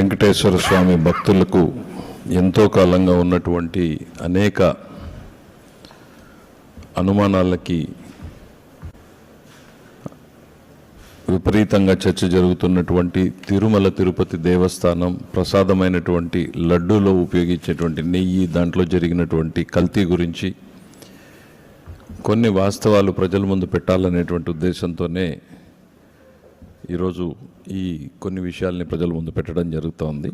వెంకటేశ్వర స్వామి భక్తులకు ఎంతో కాలంగా ఉన్నటువంటి అనేక అనుమానాలకి విపరీతంగా చర్చ జరుగుతున్నటువంటి తిరుమల తిరుపతి దేవస్థానం ప్రసాదమైనటువంటి లడ్డూలో ఉపయోగించేటువంటి నెయ్యి, దాంట్లో జరిగినటువంటి కల్తీ గురించి కొన్ని వాస్తవాలు ప్రజల ముందు పెట్టాలనేటువంటి ఉద్దేశంతోనే ఈరోజు ఈ కొన్ని విషయాల్ని ప్రజల ముందు పెట్టడం జరుగుతోంది.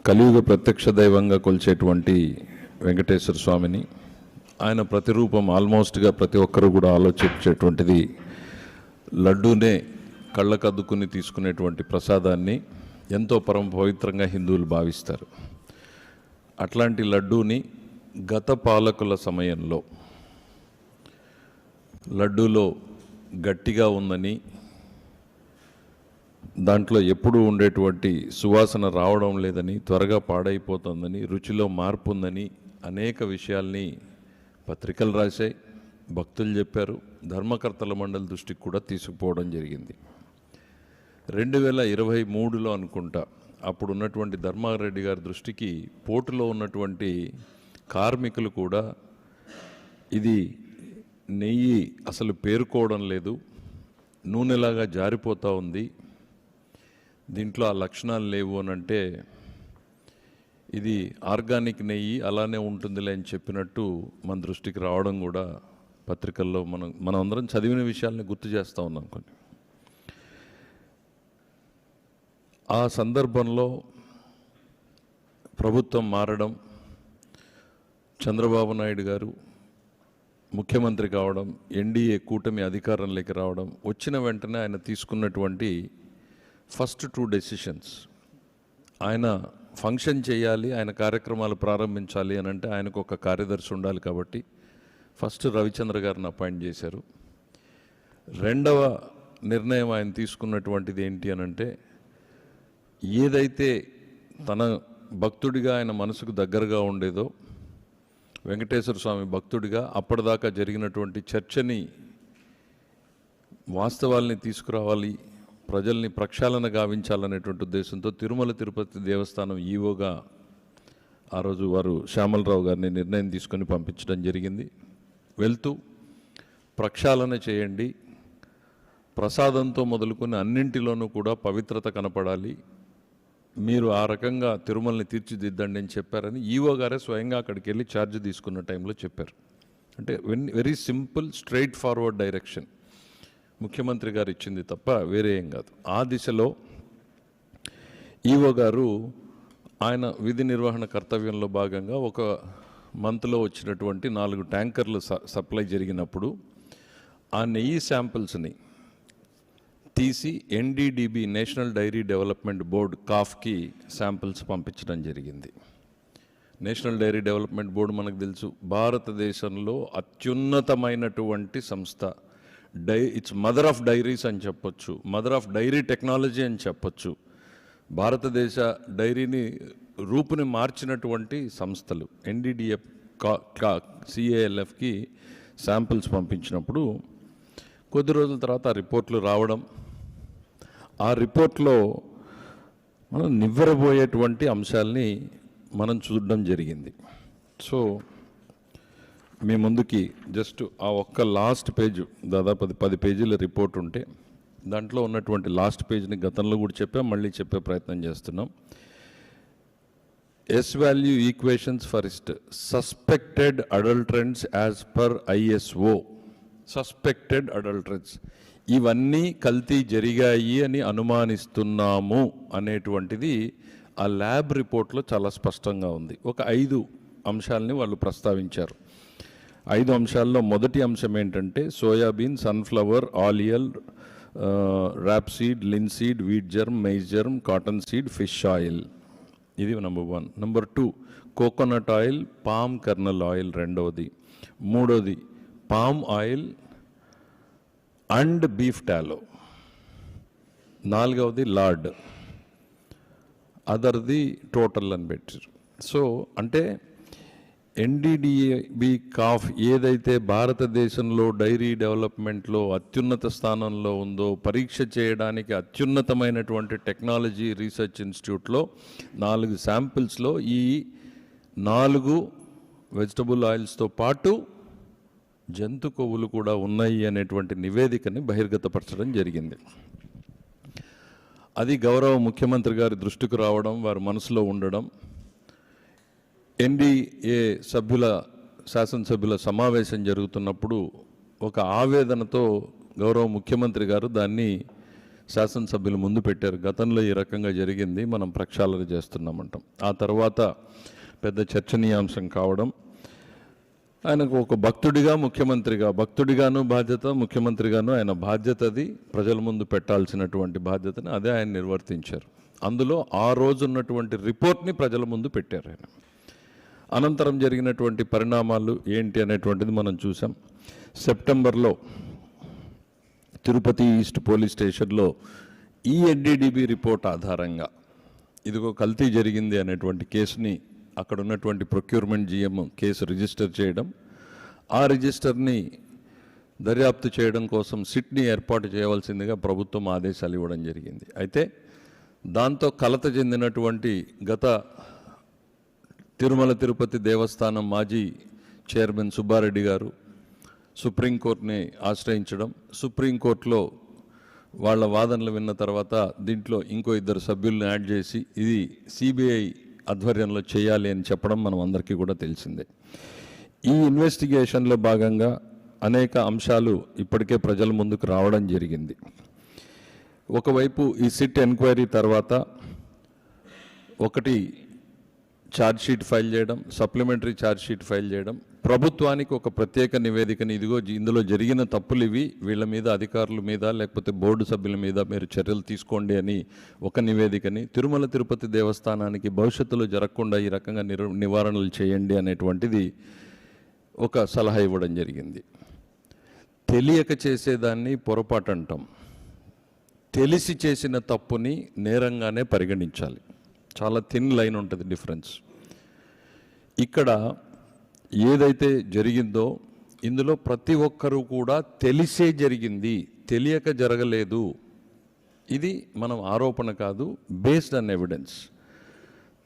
కలియుగ ప్రత్యక్ష దైవంగా కొలిచేటువంటి వెంకటేశ్వర స్వామిని, ఆయన ప్రతిరూపం ఆల్మోస్ట్గా ప్రతి ఒక్కరూ కూడా ఆలోచించేటువంటిది లడ్డూనే కళ్ళకద్దుకుని తీసుకునేటువంటి ప్రసాదాన్ని ఎంతో పరమ పవిత్రంగా హిందువులు భావిస్తారు. అట్లాంటి లడ్డూని గత పాలకుల సమయంలో లడ్డూలో గట్టిగా ఉందని, దాంట్లో ఎప్పుడూ ఉండేటువంటి సువాసన రావడం లేదని, త్వరగా పాడైపోతుందని, రుచిలో మార్పు ఉందని అనేక విషయాల్ని పత్రికలు రాశాయి, భక్తులు చెప్పారు, ధర్మకర్తల మండలి దృష్టికి కూడా తీసుకుపోవడం జరిగింది. 2023లో అనుకుంటా అప్పుడు ఉన్నటువంటి ధర్మారెడ్డి గారి దృష్టికి పోర్టులో ఉన్నటువంటి కార్మికులు కూడా ఇది నెయ్యి అసలు పేరుకోవడం లేదు, నూనెలాగా జారిపోతూ ఉంది, దీంట్లో ఆ లక్షణాలు లేవు అని అంటే ఇది ఆర్గానిక్ నెయ్యి అలానే ఉంటుందిలే అని చెప్పినట్టు మన దృష్టికి రావడం కూడా పత్రికల్లో మనం అందరం చదివిన విషయాల్ని గుర్తు చేస్తూ ఉన్నాం. కొన్ని ఆ సందర్భంలో ప్రభుత్వం మారడం, చంద్రబాబు నాయుడు గారు ముఖ్యమంత్రి కావడం, ఎన్డీఏ కూటమి అధికారంలోకి రావడం, వచ్చిన వెంటనే ఆయన తీసుకున్నటువంటి ఫస్ట్ 2 డెసిషన్స్, ఆయన ఫంక్షన్ చేయాలి, ఆయన కార్యక్రమాలు ప్రారంభించాలి అని అంటే ఆయనకు ఒక కార్యదర్శి ఉండాలి కాబట్టి ఫస్ట్ రవిచంద్ర గారిని అపాయింట్ చేశారు. రెండవ నిర్ణయం ఆయన తీసుకున్నటువంటిది ఏంటి అని అంటే, ఏదైతే తన భక్తుడిగా ఆయన మనసుకు దగ్గరగా ఉండేదో, వెంకటేశ్వర స్వామి భక్తుడిగా అప్పటిదాకా జరిగినటువంటి చర్చని, వాస్తవాల్ని తీసుకురావాలి, ప్రజల్ని ప్రక్షాళన గావించాలనేటువంటి ఉద్దేశంతో తిరుమల తిరుపతి దేవస్థానం ఈవోగా ఆ రోజు వారు శ్యామలరావు గారిని నిర్ణయం తీసుకొని పంపించడం జరిగింది. వెళ్తూ ప్రక్షాళన చేయండి, ప్రసాదంతో మొదలుకొని అన్నింటిలోనూ కూడా పవిత్రత కనపడాలి, మీరు ఆ రకంగా తిరుమలని తీర్చిదిద్దండి అని చెప్పారని ఈవో గారే స్వయంగా అక్కడికి వెళ్ళి ఛార్జ్ తీసుకున్న టైంలో చెప్పారు. అంటే very simple, straight forward direction ముఖ్యమంత్రి గారు ఇచ్చింది తప్ప వేరే ఏం కాదు. ఆ దిశలో ఈవో గారు ఆయన విధి నిర్వహణ కర్తవ్యంలో భాగంగా ఒక మంత్లో వచ్చినటువంటి 4 ట్యాంకర్లు సప్లై జరిగినప్పుడు ఆ నెయ్యి శాంపిల్స్ని తీసి NDDB, national dairy development board, కాఫ్కి శాంపిల్స్ పంపించడం జరిగింది. నేషనల్ డైరీ డెవలప్మెంట్ బోర్డు మనకు తెలుసు, భారతదేశంలో అత్యున్నతమైనటువంటి సంస్థ. ఇట్స్ మదర్ ఆఫ్ డైరీస్ అని చెప్పొచ్చు, మదర్ ఆఫ్ డైరీ టెక్నాలజీ అని చెప్పొచ్చు. భారతదేశ డైరీని రూపుని మార్చినటువంటి సంస్థలు. ఎన్డీడీఎఫ్, సిఏఎల్ఎఫ్కి శాంపిల్స్ పంపించినప్పుడు కొద్ది రోజుల తర్వాత ఆ రిపోర్ట్లు రావడం, ఆ రిపోర్ట్లో మనం నివ్వెరబోయేటువంటి అంశాలని మనం చూడడం జరిగింది. సో మీ ముందుకి జస్ట్ ఆ ఒక్క లాస్ట్ పేజ్, దాదాపు 10 పేజీల రిపోర్ట్ ఉంటే దాంట్లో ఉన్నటువంటి లాస్ట్ పేజ్ని గతంలో కూడా చెప్పాం, మళ్ళీ చెప్పే ప్రయత్నం చేస్తున్నాం. S value equations for suspected adulterants as per ISO. Suspected adulterants, ఇవన్నీ కల్తీ జరిగాయి అని అనుమానిస్తున్నాము అనేటువంటిది ఆ ల్యాబ్ రిపోర్ట్లో చాలా స్పష్టంగా ఉంది. ఒక 5 అంశాలని వాళ్ళు ప్రస్తావించారు. 5 అంశాల్లో మొదటి అంశం ఏంటంటే సోయాబీన్, సన్ఫ్లవర్, ఆలియల్, rapeseed, linseed, wheat germ, maize germ, cotton seed, fish oil. ఇది number 1. Number 2 coconut oil, palm kernel oil రెండవది. మూడోది palm oil and beef tallow. నాలుగవది లార్డ్, అదర్ది టోటల్ అని పెట్టారు. సో అంటే ఎన్డీడీబీ కాఫ్ ఏదైతే భారతదేశంలో డైరీ డెవలప్మెంట్లో అత్యున్నత స్థానంలో ఉందో, పరీక్ష చేయడానికి అత్యున్నతమైనటువంటి టెక్నాలజీ రీసెర్చ్ ఇన్స్టిట్యూట్లో 4 శాంపిల్స్లో ఈ 4 వెజిటబుల్ ఆయిల్స్తో పాటు జంతు కొవ్వులు కూడా ఉన్నాయి అనేటువంటి నివేదికని బహిర్గతపరచడం జరిగింది. అది గౌరవ ముఖ్యమంత్రి గారి దృష్టికి రావడం, వారి మనసులో ఉండడం, ఎన్డీఏ శాసనసభ్యుల సమావేశం జరుగుతున్నప్పుడు ఒక ఆవేదనతో గౌరవ ముఖ్యమంత్రి గారు దాన్ని శాసనసభ్యుల ముందు పెట్టారు. గతంలో ఈ రకంగా జరిగింది, మనం ప్రక్షాళన చేస్తున్నామంటాం. ఆ తర్వాత పెద్ద చర్చనీయాంశం కావడం, ఆయనకు ఒక భక్తుడిగా భక్తుడిగాను బాధ్యత, ముఖ్యమంత్రిగాను ఆయన బాధ్యతది ప్రజల ముందు పెట్టాల్సినటువంటి బాధ్యతని అదే ఆయన నిర్వర్తించారు. అందులో ఆ రోజు ఉన్నటువంటి రిపోర్ట్ని ప్రజల ముందు పెట్టారు ఆయన. అనంతరం జరిగినటువంటి పరిణామాలు ఏంటి అనేటువంటిది మనం చూసాం. సెప్టెంబర్లో తిరుపతి ఈస్ట్ పోలీస్ స్టేషన్లో ఈ ఎన్డీడీబీ రిపోర్ట్ ఆధారంగా ఇదిగో కల్తీ జరిగింది అనేటువంటి కేసుని అక్కడ ఉన్నటువంటి ప్రొక్యూర్మెంట్ జీఎం కేసు రిజిస్టర్ చేయడం, ఆ రిజిస్టర్ని దర్యాప్తు చేయడం కోసం సిట్ని ఏర్పాటు చేయవలసిందిగా ప్రభుత్వం ఆదేశాలు ఇవ్వడం జరిగింది. అయితే దాంతో కలత చెందినటువంటి గత తిరుమల తిరుపతి దేవస్థానం మాజీ చైర్మన్ సుబ్బారెడ్డి గారు సుప్రీంకోర్టుని ఆశ్రయించడం, సుప్రీంకోర్టులో వాళ్ళ వాదనలు విన్న తర్వాత దీంట్లో ఇంకో 2 సభ్యులను యాడ్ చేసి ఇది సిబిఐ ఆధ్వర్యంలో చేయాలి అని చెప్పడం మనం అందరికీ కూడా తెలిసిందే. ఈ ఇన్వెస్టిగేషన్లో భాగంగా అనేక అంశాలు ఇప్పటికే ప్రజల ముందుకు రావడం జరిగింది. ఒకవైపు ఈ సిట్ ఎంక్వైరీ తర్వాత ఒకటి ఛార్జ్షీట్ ఫైల్ చేయడం, సప్లిమెంటరీ ఛార్జ్షీట్ ఫైల్ చేయడం, ప్రభుత్వానికి ఒక ప్రత్యేక నివేదికని ఇదిగో ఇందులో జరిగిన తప్పులు ఇవి, వీళ్ళ మీద అధికారుల మీద లేకపోతే బోర్డు సభ్యుల మీద మీరు చర్యలు తీసుకోండి అని ఒక నివేదికని, తిరుమల తిరుపతి దేవస్థానానికి భవిష్యత్తులో జరగకుండా ఈ రకంగా నివారణలు చేయండి అనేటువంటిది ఒక సలహా ఇవ్వడం జరిగింది. తెలియక చేసేదాన్ని పొరపాటు అంటాం, తెలిసి చేసిన తప్పుని నేరంగానే పరిగణించాలి. చాలా థిన్ లైన్ ఉంటుంది డిఫరెన్స్. ఇక్కడ ఏదైతే జరిగిందో ఇందులో ప్రతి ఒక్కరూ కూడా తెలిసే జరిగింది, తెలియక జరగలేదు. ఇది మనం ఆరోపణ కాదు, బేస్డ్ ఆన్ ఎవిడెన్స్.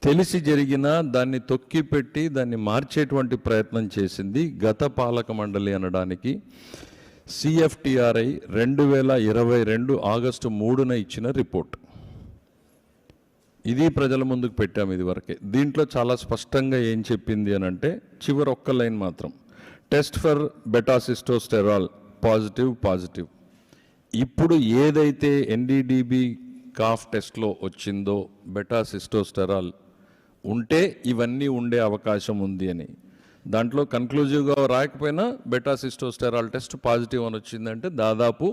తెలిసి జరిగినా దాన్ని తొక్కిపెట్టి దాన్ని మార్చేటువంటి ప్రయత్నం చేసింది గత పాలక మండలి అనడానికి సిఎఫ్టిఆర్ఐ 2022 ఆగస్టు 3న ఇచ్చిన రిపోర్ట్. ఇది ప్రజల ముందుకు పెట్టాము ఇదివరకే. దీంట్లో చాలా స్పష్టంగా ఏం చెప్పింది అని అంటే, చివరి ఒక్క లైన్ మాత్రం, టెస్ట్ ఫర్ బెటాసిస్టోస్టెరాల్ పాజిటివ్. ఇప్పుడు ఏదైతే ఎన్డీడీబీ కాఫ్ టెస్ట్లో వచ్చిందో బెటాసిస్టోస్టెరాల్ ఉంటే ఇవన్నీ ఉండే అవకాశం ఉంది అని, దాంట్లో కన్క్లూజివ్గా రాకపోయినా బెటాసిస్టోస్టెరాల్ టెస్ట్ పాజిటివ్ అని వచ్చిందంటే దాదాపు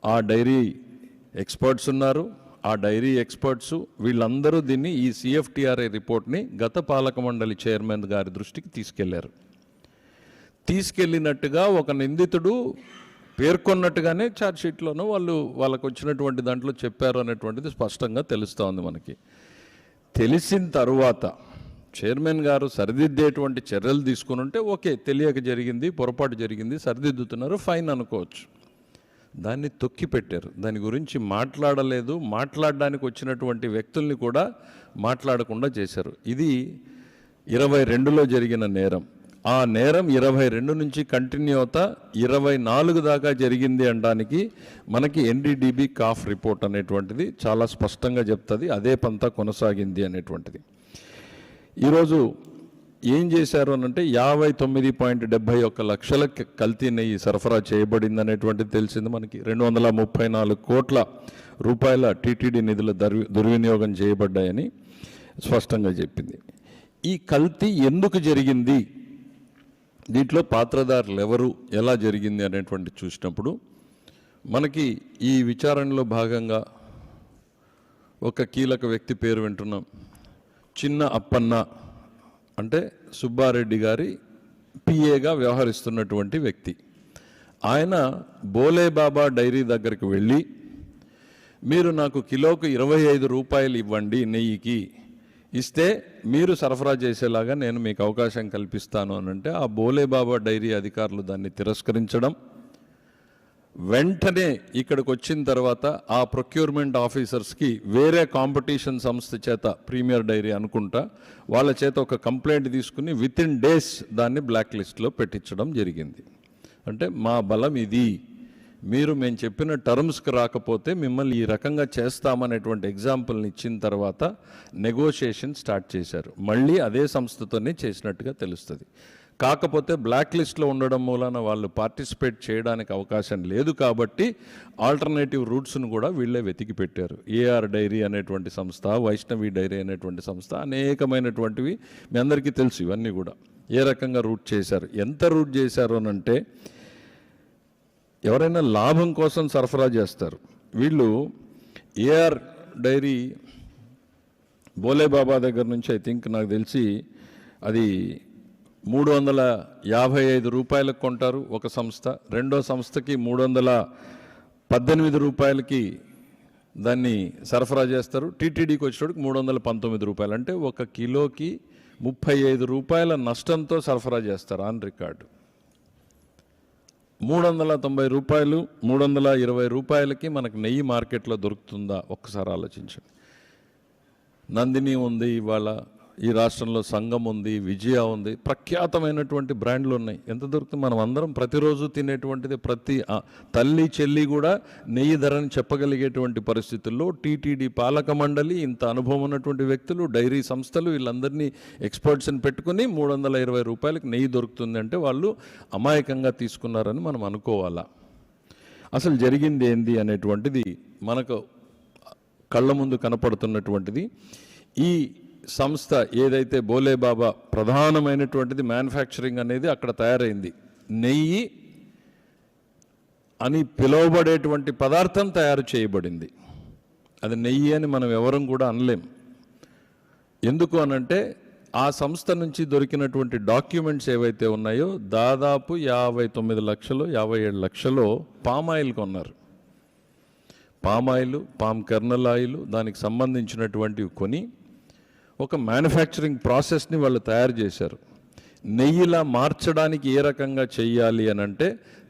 ఆ డైరీ ఎక్స్పర్ట్స్ ఉన్నారు, ఆ డైరీ ఎక్స్పర్ట్స్ వీళ్ళందరూ దీన్ని ఈ సిఎఫ్టిఆర్ఐ రిపోర్ట్ని గత పాలక మండలి చైర్మన్ గారి దృష్టికి తీసుకెళ్లారు. తీసుకెళ్ళినట్టుగా ఒక నిందితుడు పేర్కొన్నట్టుగానే ఛార్జ్షీట్లోనూ వాళ్ళకు వచ్చినటువంటి దాంట్లో చెప్పారు అనేటువంటిది స్పష్టంగా తెలుస్తోంది మనకి. తెలిసిన తరువాత చైర్మన్ గారు సరిదిద్దేటువంటి చర్యలు తీసుకుని ఉంటే ఓకే, తెలియక జరిగింది, పొరపాటు జరిగింది, సరిదిద్దుతున్నారు, ఫైన్ అనుకోవచ్చు. దాన్ని తొక్కి పెట్టారు, దాని గురించి మాట్లాడలేదు, మాట్లాడడానికి వచ్చినటువంటి వ్యక్తుల్ని కూడా మాట్లాడకుండా చేశారు. ఇది 22లో జరిగిన నేరం. ఆ నేరం 22 నుంచి కంటిన్యూ అవుతా 24 దాకా జరిగింది అనడానికి మనకి ఎన్డీడీబీ కాఫ్ రిపోర్ట్ అనేటువంటిది చాలా స్పష్టంగా చెప్తుంది, అదే పంతా కొనసాగింది అనేటువంటిది. ఈరోజు ఏం చేశారు అనంటే 59.71 లక్షల కల్తీ నెయ్యి సరఫరా చేయబడింది అనేటువంటిది తెలిసింది మనకి. 234 కోట్ల రూపాయల టీటీడీ నిధుల దుర్వినియోగం చేయబడ్డాయని స్పష్టంగా చెప్పింది. ఈ కల్తీ ఎందుకు జరిగింది, దీంట్లో పాత్రదారులు ఎవరు, ఎలా జరిగింది అనేటువంటి చూసినప్పుడు మనకి ఈ విచారణలో భాగంగా ఒక కీలక వ్యక్తి పేరు వింటున్నాం. చిన్న అప్పన్న అంటే సుబ్బారెడ్డి గారి పిఏగా వ్యవహరిస్తున్నటువంటి వ్యక్తి. ఆయన బోలేబాబా డైరీ దగ్గరికి వెళ్ళి, మీరు నాకు కిలోకు 25 రూపాయలు ఇవ్వండి నెయ్యికి, ఇస్తే మీరు సరఫరా చేసేలాగా నేను మీకు అవకాశం కల్పిస్తాను అని అంటే ఆ బోలేబాబా డైరీ అధికారులు దాన్ని తిరస్కరించడం, వెంటనే ఇక్కడికి వచ్చిన తర్వాత ఆ ప్రొక్యూర్మెంట్ ఆఫీసర్స్కి వేరే కాంపిటీషన్ సంస్థ చేత ప్రీమియర్ డైరీ అనుకుంటా వాళ్ళ చేత ఒక కంప్లైంట్ తీసుకుని విత్ ఇన్ డేస్ దాన్ని బ్లాక్ లిస్ట్లో పెట్టించడం జరిగింది. అంటే మా బలం ఇది, మీరు మేము చెప్పిన టర్మ్స్కి రాకపోతే మిమ్మల్ని ఈ రకంగా చేస్తామనేటువంటి ఎగ్జాంపుల్ని ఇచ్చిన తర్వాత నెగోషియేషన్ స్టార్ట్ చేశారు. మళ్ళీ అదే సంస్థతోనే చేసినట్టుగా తెలుస్తుంది. కాకపోతే బ్లాక్ లిస్ట్లో ఉండడం మూలన వాళ్ళు పార్టిసిపేట్ చేయడానికి అవకాశం లేదు కాబట్టి ఆల్టర్నేటివ్ రూట్స్ను కూడా వీళ్ళే వెతికి పెట్టారు. ఏఆర్ డైరీ అనేటువంటి సంస్థ, వైష్ణవి డైరీ అనేటువంటి సంస్థ, అనేకమైనటువంటివి మీ అందరికీ తెలుసు. ఇవన్నీ కూడా ఏ రకంగా రూట్ చేశారు, ఎంత రూట్ చేశారు అని అంటే ఎవరైనా లాభం కోసం సరఫరా చేస్తారు. వీళ్ళు ఏఆర్ డైరీ బోలేబాబా దగ్గర నుంచి ఐ థింక్ నాకు తెలిసి అది 355 రూపాయలకు కొంటారు ఒక సంస్థ, రెండో సంస్థకి 318 రూపాయలకి దాన్ని సరఫరా చేస్తారు. టీటీడీకి వచ్చేటప్పటికి 319 రూపాయలు, అంటే ఒక కిలోకి 35 రూపాయల నష్టంతో సరఫరా చేస్తారు ఆన్ రికార్డు. 390 రూపాయలు 320 రూపాయలకి మనకు నెయ్యి మార్కెట్లో దొరుకుతుందా ఒక్కసారి ఆలోచించండి. నందిని ఉంది, ఇవాళ ఈ రాష్ట్రంలో సంఘం ఉంది, విజయ ఉంది, ప్రఖ్యాతమైనటువంటి బ్రాండ్లు ఉన్నాయి. ఎంత దొరుకుతుంది? మనం అందరం ప్రతిరోజు తినేటువంటిది. ప్రతి తల్లి చెల్లి కూడా నెయ్యి ధరని చెప్పగలిగేటువంటి పరిస్థితుల్లో టీటీడీ పాలక మండలి, ఇంత అనుభవం ఉన్నటువంటి వ్యక్తులు, డైరీ సంస్థలు, వీళ్ళందరినీ ఎక్స్పర్ట్స్ని పెట్టుకుని 320 రూపాయలకి నెయ్యి దొరుకుతుంది అంటే వాళ్ళు అమాయకంగా తీసుకున్నారని మనం అనుకోవాలా? అసలు జరిగింది ఏంది అనేటువంటిది మనకు కళ్ళ ముందు కనపడుతున్నటువంటిది. ఈ సంస్థ ఏదైతే బోలేబాబా ప్రధానమైనటువంటిది మ్యానుఫ్యాక్చరింగ్ అనేది అక్కడ తయారైంది. నెయ్యి అని పిలువబడేటువంటి పదార్థం తయారు చేయబడింది. అది నెయ్యి అని మనం ఎవరం కూడా అనలేం. ఎందుకు అనంటే ఆ సంస్థ నుంచి దొరికినటువంటి డాక్యుమెంట్స్ ఏవైతే ఉన్నాయో దాదాపు 59 లక్షలు 57 లక్షలు పామాయిల్ కొన్నారు. పామాయిల్, పామ్ కెర్నల్ ఆయిల్, దానికి సంబంధించినటువంటివి కొని ఒక మ్యానుఫ్యాక్చరింగ్ ప్రాసెస్ని వాళ్ళు తయారు చేశారు. నెయ్యిలా మార్చడానికి ఏ రకంగా చెయ్యాలి అని అంటే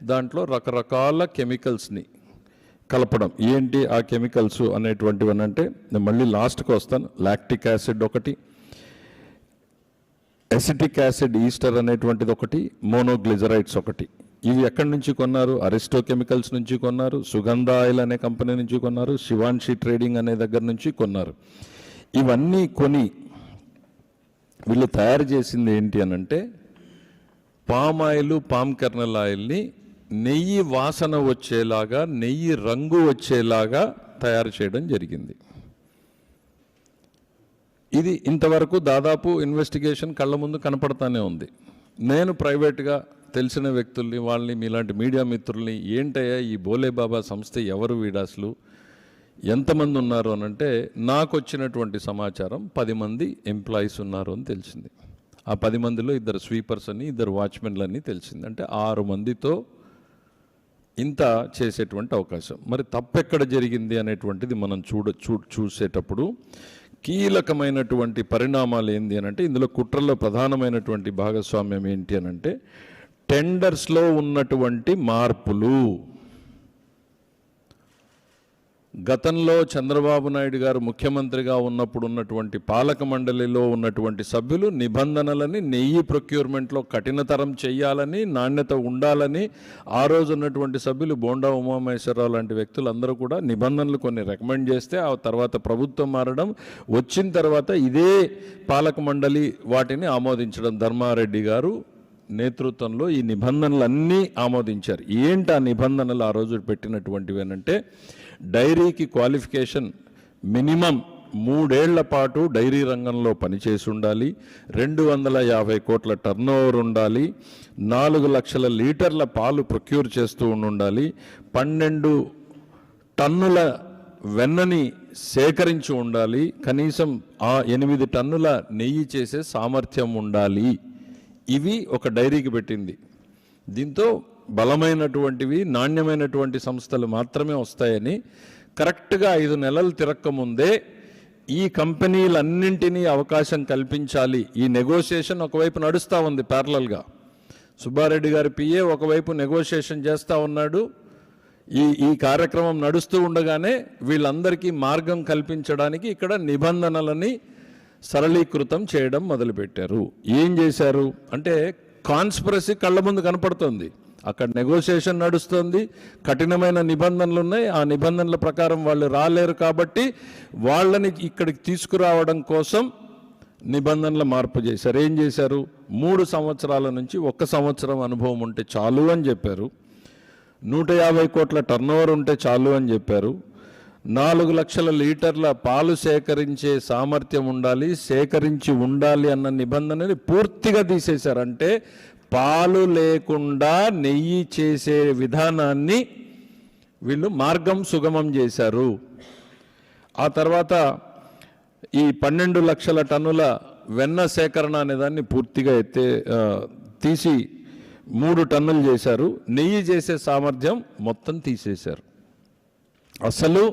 దాంట్లో రకరకాల కెమికల్స్ని కలపడం. ఏంటి ఆ కెమికల్స్ అనేటువంటివి అని అంటే నేను మళ్ళీ లాస్ట్కి వస్తాను. లాక్టిక్ యాసిడ్ ఒకటి, ఎసిటిక్ యాసిడ్ ఈస్టర్ అనేటువంటిది ఒకటి, మోనోగ్లిజరైడ్స్ ఒకటి. ఇవి ఎక్కడి నుంచి కొన్నారు? అరిస్టో కెమికల్స్ నుంచి కొన్నారు, సుగంధ ఆయిల్ అనే కంపెనీ నుంచి కొన్నారు, శివాన్షి ట్రేడింగ్ అనే దగ్గర నుంచి కొన్నారు. ఇవన్నీ కొని వీళ్ళు తయారు చేసింది ఏంటి అనంటే పామ్ ఆయిల్, పామ్ కెర్నల్ ఆయిల్ని నెయ్యి వాసన వచ్చేలాగా, నెయ్యి రంగు వచ్చేలాగా తయారు చేయడం జరిగింది. ఇది ఇంతవరకు దాదాపు ఇన్వెస్టిగేషన్ కళ్ళ ముందు కనపడతానే ఉంది. నేను ప్రైవేట్గా తెలిసిన వ్యక్తుల్ని, వాళ్ళని, మీలాంటి మీడియా మిత్రుల్ని, ఏంటయ్యా ఈ బోలేబాబా సంస్థ ఎవరు, వీడాసులు ఎంతమంది ఉన్నారు అని అంటే నాకు వచ్చినటువంటి సమాచారం 10 మంది ఎంప్లాయీస్ ఉన్నారు అని తెలిసింది. ఆ 10 మందిలో 2 స్వీపర్స్ అని, 2 వాచ్మెన్లు అని తెలిసింది. అంటే 6 మందితో ఇంత చేసేటువంటి అవకాశం. మరి తప్పెక్కడ జరిగింది అనేటువంటిది మనం చూసేటప్పుడు కీలకమైనటువంటి పరిణామాలు ఏంటి అని అంటే ఇందులో కుట్రలో ప్రధానమైనటువంటి భాగస్వామ్యం ఏంటి అని అంటే టెండర్స్లో ఉన్నటువంటి మార్పులు. గతంలో చంద్రబాబు నాయుడు గారు ముఖ్యమంత్రిగా ఉన్నప్పుడు ఉన్నటువంటి పాలక మండలిలో ఉన్నటువంటి సభ్యులు నిబంధనలని, నెయ్యి ప్రొక్యూర్మెంట్లో కఠినతరం చేయాలని, నాణ్యత ఉండాలని ఆ రోజు ఉన్నటువంటి సభ్యులు బోండా ఉమామహేశ్వరరావు లాంటి వ్యక్తులందరూ కూడా నిబంధనలు కొన్ని రికమెండ్ చేస్తే ఆ తర్వాత ప్రభుత్వం మారడం, వచ్చిన తర్వాత ఇదే పాలక మండలి వాటిని ఆమోదించడం, ధర్మారెడ్డి గారు నేతృత్వంలో ఈ నిబంధనలన్నీ ఆమోదించారు. ఏంటి ఆ నిబంధనలు ఆ రోజు పెట్టినటువంటివి అంటే డైరీకి క్వాలిఫికేషన్ మినిమం 3 ఏళ్ల పాటు డైరీ రంగంలో పనిచేసి ఉండాలి, 250 కోట్ల టర్నోవర్ ఉండాలి, 4 లక్షల లీటర్ల పాలు ప్రొక్యూర్ చేస్తూ ఉండాలి, 12 టన్నుల వెన్నని సేకరించి ఉండాలి, కనీసం 8 టన్నుల నెయ్యి చేసే సామర్థ్యం ఉండాలి. ఇవి ఒక డైరీకి పెట్టింది. దీంతో బలమైనటువంటివి, నాణ్యమైనటువంటి సంస్థలు మాత్రమే వస్తాయని కరెక్ట్గా 5 నెలలు తిరక్క ముందే ఈ కంపెనీలన్నింటినీ అవకాశం కల్పించాలి. ఈ నెగోషియేషన్ ఒకవైపు నడుస్తూ ఉంది ప్యారలల్గా. సుబ్బారెడ్డి గారి పిఏ ఒకవైపు నెగోషియేషన్ చేస్తూ ఉన్నాడు. ఈ కార్యక్రమం నడుస్తూ ఉండగానే వీళ్ళందరికీ మార్గం కల్పించడానికి ఇక్కడ నిబంధనలని సరళీకృతం చేయడం మొదలుపెట్టారు. ఏం చేశారు అంటే కాన్స్పిరసీ కళ్ళ ముందు కనపడుతుంది. అక్కడ నెగోషియేషన్ నడుస్తుంది, కఠినమైన నిబంధనలు ఉన్నాయి. ఆ నిబంధనల ప్రకారం వాళ్ళు రాలేరు కాబట్టి వాళ్ళని ఇక్కడికి తీసుకురావడం కోసం నిబంధనల మార్పు చేశారు. ఏం చేశారు? 3 సంవత్సరాల నుంచి 1 సంవత్సరం అనుభవం ఉంటే చాలు అని చెప్పారు. 150 కోట్ల టర్నోవర్ ఉంటే చాలు అని చెప్పారు. 4 లక్షల లీటర్ల పాలు సేకరించే సామర్థ్యం ఉండాలి, సేకరించి ఉండాలి అన్న నిబంధనని పూర్తిగా తీసేశారు. అంటే పాలు లేకుండా నెయ్యి చేసే విధానాన్ని వీళ్ళు మార్గం సుగమం చేశారు. ఆ తర్వాత ఈ 12 లక్షల టన్నుల వెన్న సేకరణ అనేదాన్ని పూర్తిగా తీసి 3 టన్నులు చేశారు. నెయ్యి చేసే సామర్థ్యం మొత్తం తీసేశారు. అసలు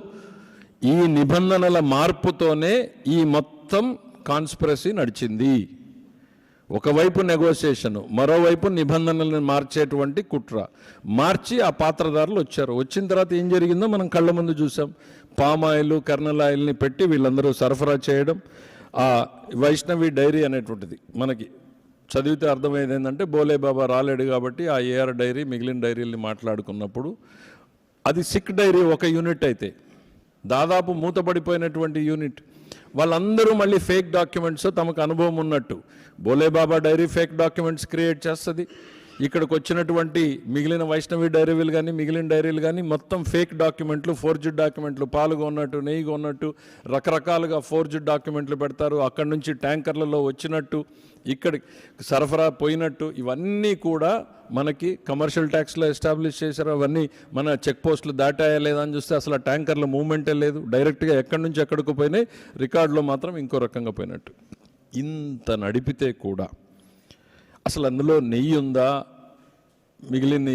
ఈ నిబంధనల మార్పుతోనే ఈ మొత్తం కాన్స్పిరసీ నడిచింది. ఒకవైపు నెగోషియేషను, మరోవైపు నిబంధనలను మార్చేటువంటి కుట్ర. మార్చి ఆ పాత్రదారులు వచ్చారు. వచ్చిన తర్వాత ఏం జరిగిందో మనం కళ్ళ ముందు చూసాం. పామాయిల్, కర్నల్ ఆయిల్ని పెట్టి వీళ్ళందరూ సరఫరా చేయడం. ఆ వైష్ణవి డైరీ అనేటువంటిది మనకి చదివితే అర్థమయ్యేది ఏంటంటే, బోలే బాబా రాలేడు కాబట్టి ఆ ఏఆర్ డైరీ మిగిలిన డైరీల్ని మాట్లాడుకున్నప్పుడు అది సిక్ డైరీ ఒక యూనిట్ అయితే దాదాపు మూతపడిపోయినటువంటి యూనిట్. వాళ్ళందరూ మళ్ళీ ఫేక్ డాక్యుమెంట్స్ తమకు అనుభవం ఉన్నట్టు బోలే బాబా డైరీ ఫేక్ డాక్యుమెంట్స్ క్రియేట్ చేస్తుంది. ఇక్కడికి వచ్చినటువంటి మిగిలిన వైష్ణవి డైరీలు కానీ మిగిలిన డైరీలు కానీ మొత్తం ఫేక్ డాక్యుమెంట్లు, ఫోర్జ్డ్ డాక్యుమెంట్లు, పాలుగా ఉన్నట్టు నెయ్యిగా ఉన్నట్టు రకరకాలుగా ఫోర్జ్డ్ డాక్యుమెంట్లు పెడతారు. అక్కడి నుంచి ట్యాంకర్లలో వచ్చినట్టు ఇక్కడికి సరఫరా పోయినట్టు ఇవన్నీ కూడా మనకి కమర్షియల్ ట్యాక్స్లో ఎస్టాబ్లిష్ చేశారు. అవన్నీ మన చెక్ పోస్టులు దాటాయా లేదా అని చూస్తే అసలు ఆ ట్యాంకర్ల మూవ్మెంటే లేదు. డైరెక్ట్గా ఎక్కడి నుంచి ఎక్కడికి పోయినాయి, రికార్డులో మాత్రం ఇంకో రకంగా పోయినట్టు. ఇంత నడిపితే కూడా అసలు అందులో నెయ్యి ఉందా, మిగిలిన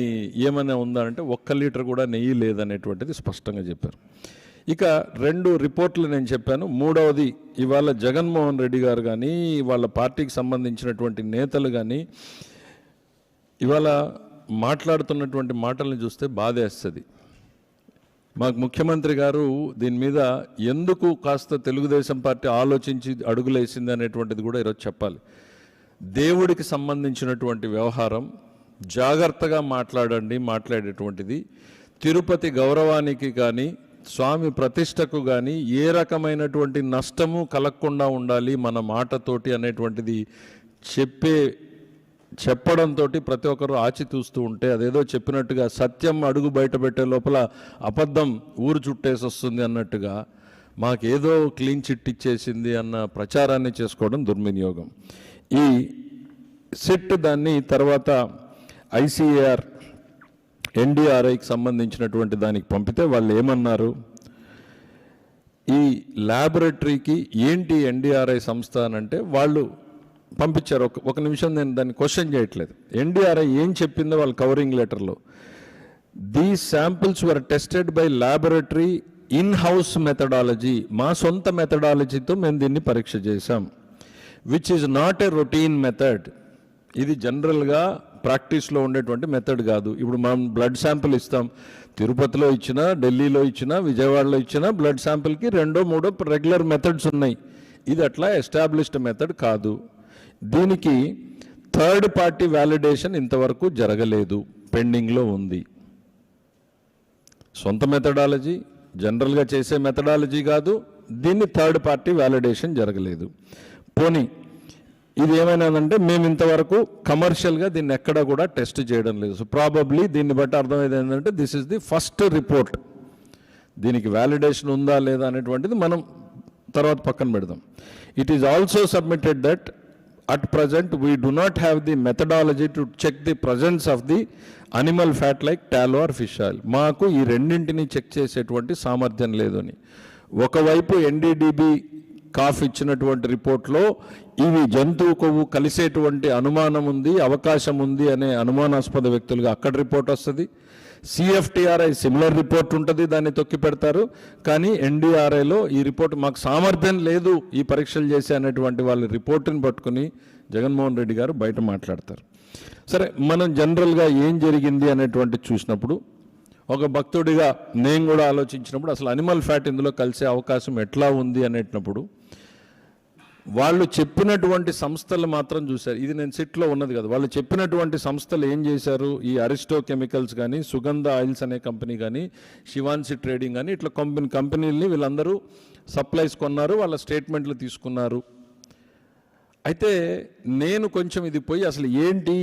ఏమైనా ఉందా అంటే 1 లీటర్ కూడా నెయ్యి లేదనేటువంటిది స్పష్టంగా చెప్పారు. ఇక 2 రిపోర్ట్లు నేను చెప్పాను. 3వది ఇవాళ జగన్మోహన్ రెడ్డి గారు కానీ వాళ్ళ పార్టీకి సంబంధించినటువంటి నేతలు కానీ ఇవాళ మాట్లాడుతున్నటువంటి మాటలను చూస్తే బాధేస్తుంది. మాకు ముఖ్యమంత్రి గారు దీని మీద ఎందుకు కాస్త తెలుగుదేశం పార్టీ ఆలోచించి అడుగులేసింది అనేటువంటిది కూడా ఈరోజు చెప్పాలి. దేవుడికి సంబంధించినటువంటి వ్యవహారం జాగ్రత్తగా మాట్లాడేటువంటిది. తిరుపతి గౌరవానికి కానీ స్వామి ప్రతిష్టకు కానీ ఏ రకమైనటువంటి నష్టము కలగకుండా ఉండాలి మన మాటతోటి అనేటువంటిది చెప్పడంతో ప్రతి ఒక్కరు ఆచితూస్తూ ఉంటే అదేదో చెప్పినట్టుగా సత్యం అడుగు బయట పెట్టే లోపల అబద్ధం ఊరు చుట్టేసి వస్తుంది అన్నట్టుగా మాకేదో క్లీన్ చిట్ ఇచ్చేసింది అన్న ప్రచారాన్ని చేసుకోవడం దుర్వినియోగం. ఈ సిట్ దాన్ని తర్వాత ఐసీఏఆర్ ఎన్డీఆర్ఐకి సంబంధించినటువంటి దానికి పంపితే వాళ్ళు ఏమన్నారు, ఈ ల్యాబొరేటరీకి ఏంటి ఎన్డీఆర్ఐ సంస్థ అని అంటే వాళ్ళు పంపించారు. ఒక నిమిషం, నేను దాన్ని క్వశ్చన్ చేయట్లేదు. ఎన్డీఆర్ఐ ఏం చెప్పిందో వాళ్ళ కవరింగ్ లెటర్లో, these samples were tested by laboratory in house methodology, మా సొంత మెథడాలజీతో మేము దీన్ని పరీక్ష చేశాం, which is not a routine method. ఇది జనరల్గా ప్రాక్టీస్లో ఉండేటువంటి మెథడ్ కాదు. ఇప్పుడు మనం బ్లడ్ శాంపిల్ ఇస్తాం, తిరుపతిలో ఇచ్చినా, ఢిల్లీలో ఇచ్చినా, విజయవాడలో ఇచ్చినా బ్లడ్ శాంపిల్కి 2-3 రెగ్యులర్ మెథడ్స్ ఉన్నాయి. ఇది అట్లా ఎస్టాబ్లిష్డ్ మెథడ్ కాదు. దీనికి థర్డ్ పార్టీ వ్యాలిడేషన్ ఇంతవరకు జరగలేదు, పెండింగ్లో ఉంది. సొంత మెథడాలజీ, జనరల్గా చేసే మెథడాలజీ కాదు, దీన్ని థర్డ్ పార్టీ వ్యాలిడేషన్ జరగలేదు. పోనీ ఇది ఏమైనాదంటే మేము ఇంతవరకు కమర్షియల్గా దీన్ని ఎక్కడ కూడా టెస్ట్ చేయడం లేదు. సో ప్రాబబ్లీ దీన్ని బట్టి అర్థమైంది ఏంటంటే this is the first report. దీనికి వ్యాలిడేషన్ ఉందా లేదా అనేటువంటిది మనం తర్వాత పక్కన పెడదాం. It is also submitted that at present we do not have the methodology to check the presence of the animal fat like tallow or fish oil. మాకు ఈ రెండింటిని చెక్ చేసేటువంటి సామర్థ్యం లేదు అని ఒకవైపు ఎన్డీడీబీ కాఫ్ ఇచ్చినటువంటి రిపోర్ట్లో ఇవి జంతువు కొవ్వు కలిసేటువంటి అనుమానం ఉంది, అవకాశం ఉంది అనే అనుమానాస్పద వ్యక్తులుగా అక్కడ రిపోర్ట్ వస్తుంది. సిఎఫ్టిఆర్ఐ సిమిలర్ రిపోర్ట్ ఉంటుంది, దాన్ని తొక్కి పెడతారు. కానీ ఎన్డీఆర్ఐలో ఈ రిపోర్ట్ మాకు సామర్థ్యం లేదు ఈ పరీక్షలు చేసే అనేటువంటి వాళ్ళ రిపోర్టుని పట్టుకుని జగన్మోహన్ రెడ్డి గారు బయట మాట్లాడతారు. సరే, మనం జనరల్గా ఏం జరిగింది అనేటువంటి చూసినప్పుడు, ఒక భక్తుడిగా నేను కూడా ఆలోచించినప్పుడు అసలు అనిమల్ ఫ్యాట్ ఇందులో కలిసే అవకాశం ఎట్లా ఉంది అనేటప్పుడు వాళ్ళు చెప్పినటువంటి సంస్థలు మాత్రం చూశారు. ఇది నేను సిట్లో ఉన్నది కదా, వాళ్ళు చెప్పినటువంటి సంస్థలు ఏం చేశారు, ఈ అరిస్టో కెమికల్స్ కానీ, సుగంధ ఆయిల్స్ అనే కంపెనీ కానీ, శివాన్సి ట్రేడింగ్ కానీ, ఇట్లా కంపెనీలని వీళ్ళందరూ సప్లైస్ కొన్నారు, వాళ్ళ స్టేట్మెంట్లు తీసుకున్నారు. అయితే నేను కొంచెం ఇది పోయి అసలు ఏంటి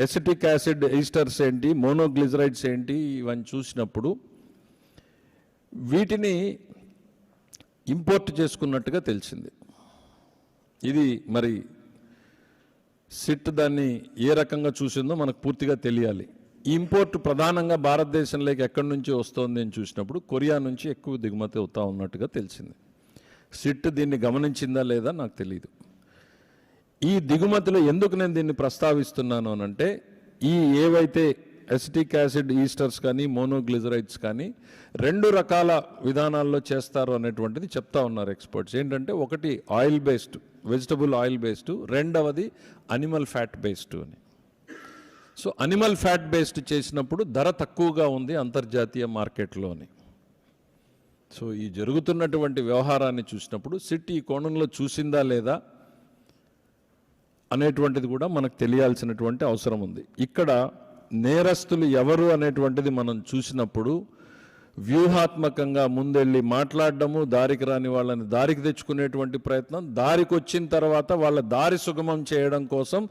ఎసిటిక్ యాసిడ్ ఈస్టర్స్ ఏంటి, మోనోగ్లిజరైడ్స్ ఏంటి, ఇవన్నీ చూసినప్పుడు వీటిని ఇంపోర్ట్ చేసుకున్నట్టుగా తెలిసింది. ఇది మరి సిట్ దాన్ని ఏ రకంగా చూసిందో మనకు పూర్తిగా తెలియాలి. ఇంపోర్ట్ ప్రధానంగా భారతదేశంలోకి ఎక్కడి నుంచి వస్తుంది అని చూసినప్పుడు కొరియా నుంచి ఎక్కువ దిగుమతి అవుతా ఉన్నట్టుగా తెలిసింది. సిట్ దీన్ని గమనించిందా లేదా నాకు తెలియదు. ఈ దిగుమతిలో ఎందుకు నేను దీన్ని ప్రస్తావిస్తున్నాను అనంటే, ఈ ఏవైతే ఎసిటిక్ యాసిడ్ ఈస్టర్స్ కానీ, మోనోగ్లిజరైడ్స్ కానీ 2 రకాల విధానాల్లో చేస్తారు అనేటువంటిది చెప్తా ఉన్నారు ఎక్స్పర్ట్స్. ఏంటంటే, ఒకటి oil based, vegetable oil based, రెండవది అనిమల్ ఫ్యాట్ బేస్డ్ అని. సో అనిమల్ ఫ్యాట్ బేస్డ్ చేసినప్పుడు ధర తక్కువగా ఉంది అంతర్జాతీయ మార్కెట్లోని. సో ఈ జరుగుతున్నటువంటి వ్యవహారాన్ని చూసినప్పుడు సిట్ ఈ కోణంలో చూసిందా లేదా అనేటువంటిది కూడా మనకు తెలియాల్సినటువంటి అవసరం ఉంది. ఇక్కడ నేరస్తులు ఎవరు అనేటువంటిది మనం చూసినప్పుడు వ్యూహాత్మకంగా ముందెళ్ళి మాట్లాడడము, దారికి రాని వాళ్ళని దారికి తెచ్చుకునేటువంటి ప్రయత్నం, దారికి వచ్చిన తర్వాత వాళ్ళ దారి సుగమం చేయడం కోసం